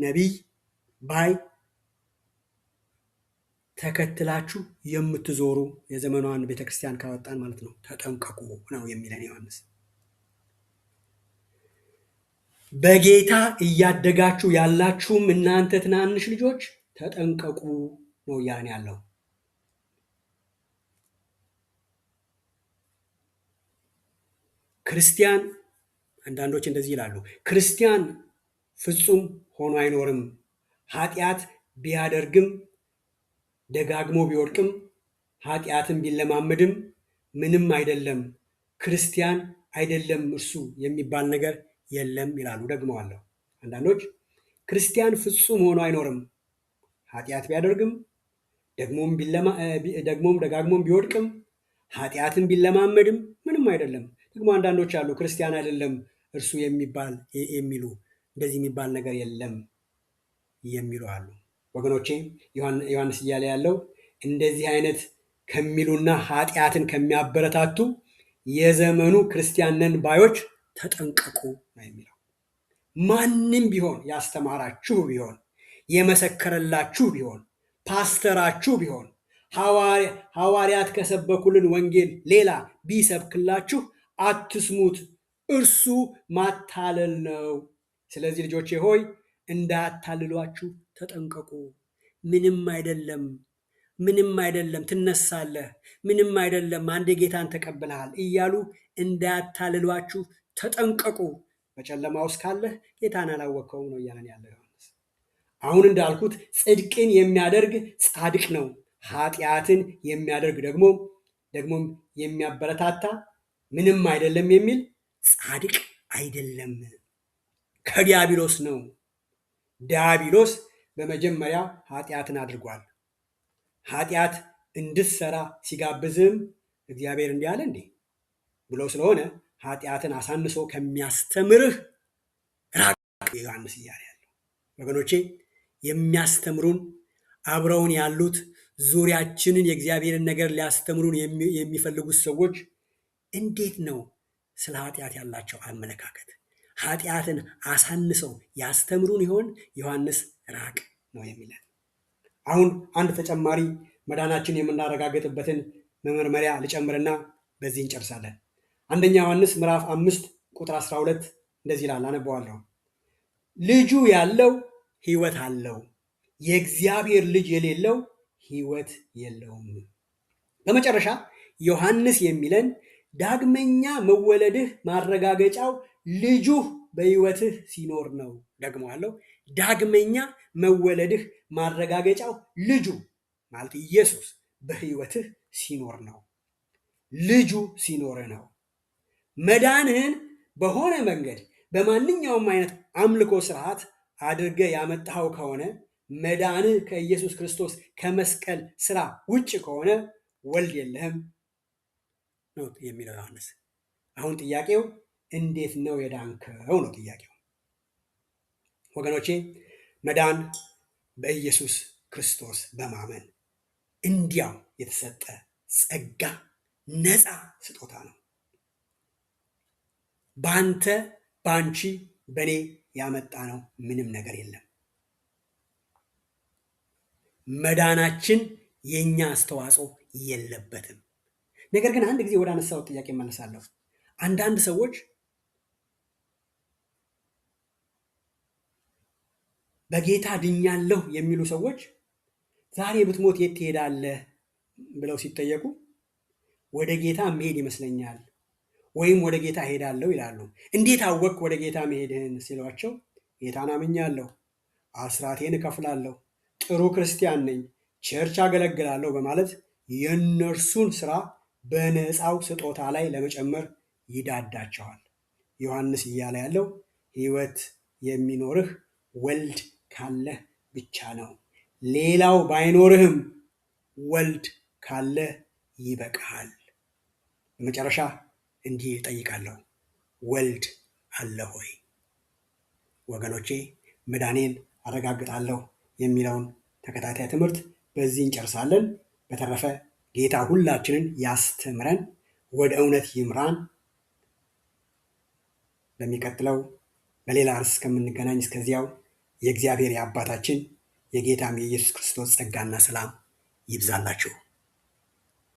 Speaker 1: ነቢይ ባይ ተከትላችሁ የምትዞሩ የዘመኗን ቤተክርስቲያን ካወጣን ማለት ነው ተጠንቀቁ ነው የሚለን ዮሐንስ። በጌታ እያደጋችሁ ያላችሁም እናንተ ትናንሽ ልጆች ተጠንቀቁ ነው እያለን ያለው። ክርስቲያን አንዳንዶች እንደዚህ ይላሉ፣ ክርስቲያን ፍጹም ሆኖ አይኖርም፣ ኃጢአት ቢያደርግም ደጋግሞ ቢወድቅም ኃጢአትን ቢለማመድም ምንም አይደለም፣ ክርስቲያን አይደለም እርሱ የሚባል ነገር የለም ይላሉ። ደግመዋለሁ። አንዳንዶች ክርስቲያን ፍጹም ሆኖ አይኖርም፣ ኃጢአት ቢያደርግም ደግሞም ደጋግሞም ቢወድቅም ኃጢአትን ቢለማመድም ምንም አይደለም። ደግሞ አንዳንዶች አሉ ክርስቲያን አይደለም እርሱ የሚሉ እንደዚህ የሚባል ነገር የለም የሚሉ አሉ። ወገኖቼ ዮሐንስ እያለ ያለው እንደዚህ አይነት ከሚሉና ኃጢአትን ከሚያበረታቱ የዘመኑ ክርስቲያን ነን ባዮች ተጠንቀቁ ነው የሚለው። ማንም ቢሆን ያስተማራችሁ ቢሆን የመሰከረላችሁ ቢሆን ፓስተራችሁ ቢሆን ሐዋርያት ከሰበኩልን ወንጌል ሌላ ቢሰብክላችሁ አትስሙት፣ እርሱ ማታለል ነው። ስለዚህ ልጆቼ ሆይ እንዳያታልሏችሁ ተጠንቀቁ። ምንም አይደለም፣ ምንም አይደለም፣ ትነሳለህ፣ ምንም አይደለም፣ አንዴ ጌታን ተቀብለሃል እያሉ እንዳያታልሏችሁ ተጠንቀቁ። በጨለማ ውስጥ ካለህ ጌታን አላወቅከውም ነው እያለን ያለ ዮሐንስ። አሁን እንዳልኩት ጽድቅን የሚያደርግ ጻድቅ ነው፣ ኃጢአትን የሚያደርግ ደግሞም የሚያበረታታ ምንም አይደለም የሚል ጻድቅ አይደለም፣ ከዲያብሎስ ነው። ዲያብሎስ በመጀመሪያ ኃጢአትን አድርጓል። ኃጢአት እንድትሰራ ሲጋብዝም እግዚአብሔር እንዲህ አለ እንዴ ብሎ ስለሆነ ኃጢአትን አሳንሶ ከሚያስተምርህ ራቅ ዮሐንስ እያለ ያለው። ወገኖቼ የሚያስተምሩን አብረውን ያሉት ዙሪያችንን የእግዚአብሔርን ነገር ሊያስተምሩን የሚፈልጉት ሰዎች እንዴት ነው ስለ ኃጢአት ያላቸው አመለካከት? ኃጢአትን አሳንሰው ያስተምሩን ይሆን? ዮሐንስ ራቅ ነው የሚለን። አሁን አንድ ተጨማሪ መዳናችን የምናረጋግጥበትን መመርመሪያ ልጨምርና በዚህ እንጨርሳለን። አንደኛ ዮሐንስ ምዕራፍ 5 ቁጥር 12 እንደዚህ ይላል፣ አነበዋለሁ። ልጁ ያለው ሕይወት አለው፣ የእግዚአብሔር ልጅ የሌለው ሕይወት የለውም። በመጨረሻ ዮሐንስ የሚለን ዳግመኛ መወለድህ ማረጋገጫው ልጁ በሕይወትህ ሲኖር ነው። ደግመዋለሁ፣ ዳግመኛ መወለድህ ማረጋገጫው ልጁ ማለት ኢየሱስ በሕይወትህ ሲኖር ነው። ልጁ ሲኖር ነው። መዳንህን በሆነ መንገድ በማንኛውም አይነት አምልኮ ስርዓት አድርገህ ያመጣኸው ከሆነ መዳንህ ከኢየሱስ ክርስቶስ ከመስቀል ስራ ውጭ ከሆነ ወልድ የለህም ነው የሚለው ዮሐንስ። አሁን ጥያቄው እንዴት ነው የዳንከው ነው ጥያቄው። ወገኖቼ መዳን በኢየሱስ ክርስቶስ በማመን እንዲያው የተሰጠ ጸጋ ነፃ ስጦታ ነው። በአንተ በአንቺ በእኔ ያመጣ ነው ምንም ነገር የለም። መዳናችን የእኛ አስተዋጽኦ የለበትም። ነገር ግን አንድ ጊዜ ወደ አነሳው ጥያቄ እመለሳለሁ። አንዳንድ ሰዎች በጌታ ድኛለሁ የሚሉ ሰዎች ዛሬ ብትሞት የት ትሄዳለህ ብለው ሲጠየቁ ወደ ጌታ መሄድ ይመስለኛል ወይም ወደ ጌታ ሄዳለሁ ይላሉ። እንዴት አወቅ ወደ ጌታ መሄድህን ሲሏቸው ጌታን አምኛለሁ፣ አስራቴን እከፍላለሁ፣ ጥሩ ክርስቲያን ነኝ፣ ቸርች አገለግላለሁ በማለት የእነርሱን ስራ በነፃው ስጦታ ላይ ለመጨመር ይዳዳቸዋል። ዮሐንስ እያለ ያለው ሕይወት የሚኖርህ ወልድ ካለህ ብቻ ነው። ሌላው ባይኖርህም ወልድ ካለህ ይበቃሃል። በመጨረሻ እንዲህ እጠይቃለሁ፣ ወልድ አለ ሆይ? ወገኖቼ መዳኔን አረጋግጣለሁ የሚለውን ተከታታይ ትምህርት በዚህ እንጨርሳለን። በተረፈ ጌታ ሁላችንን ያስተምረን፣ ወደ እውነት ይምራን። በሚቀጥለው በሌላ ርዕስ እስከምንገናኝ እስከዚያው የእግዚአብሔር የአባታችን የጌታም የኢየሱስ ክርስቶስ ጸጋና ሰላም ይብዛላችሁ።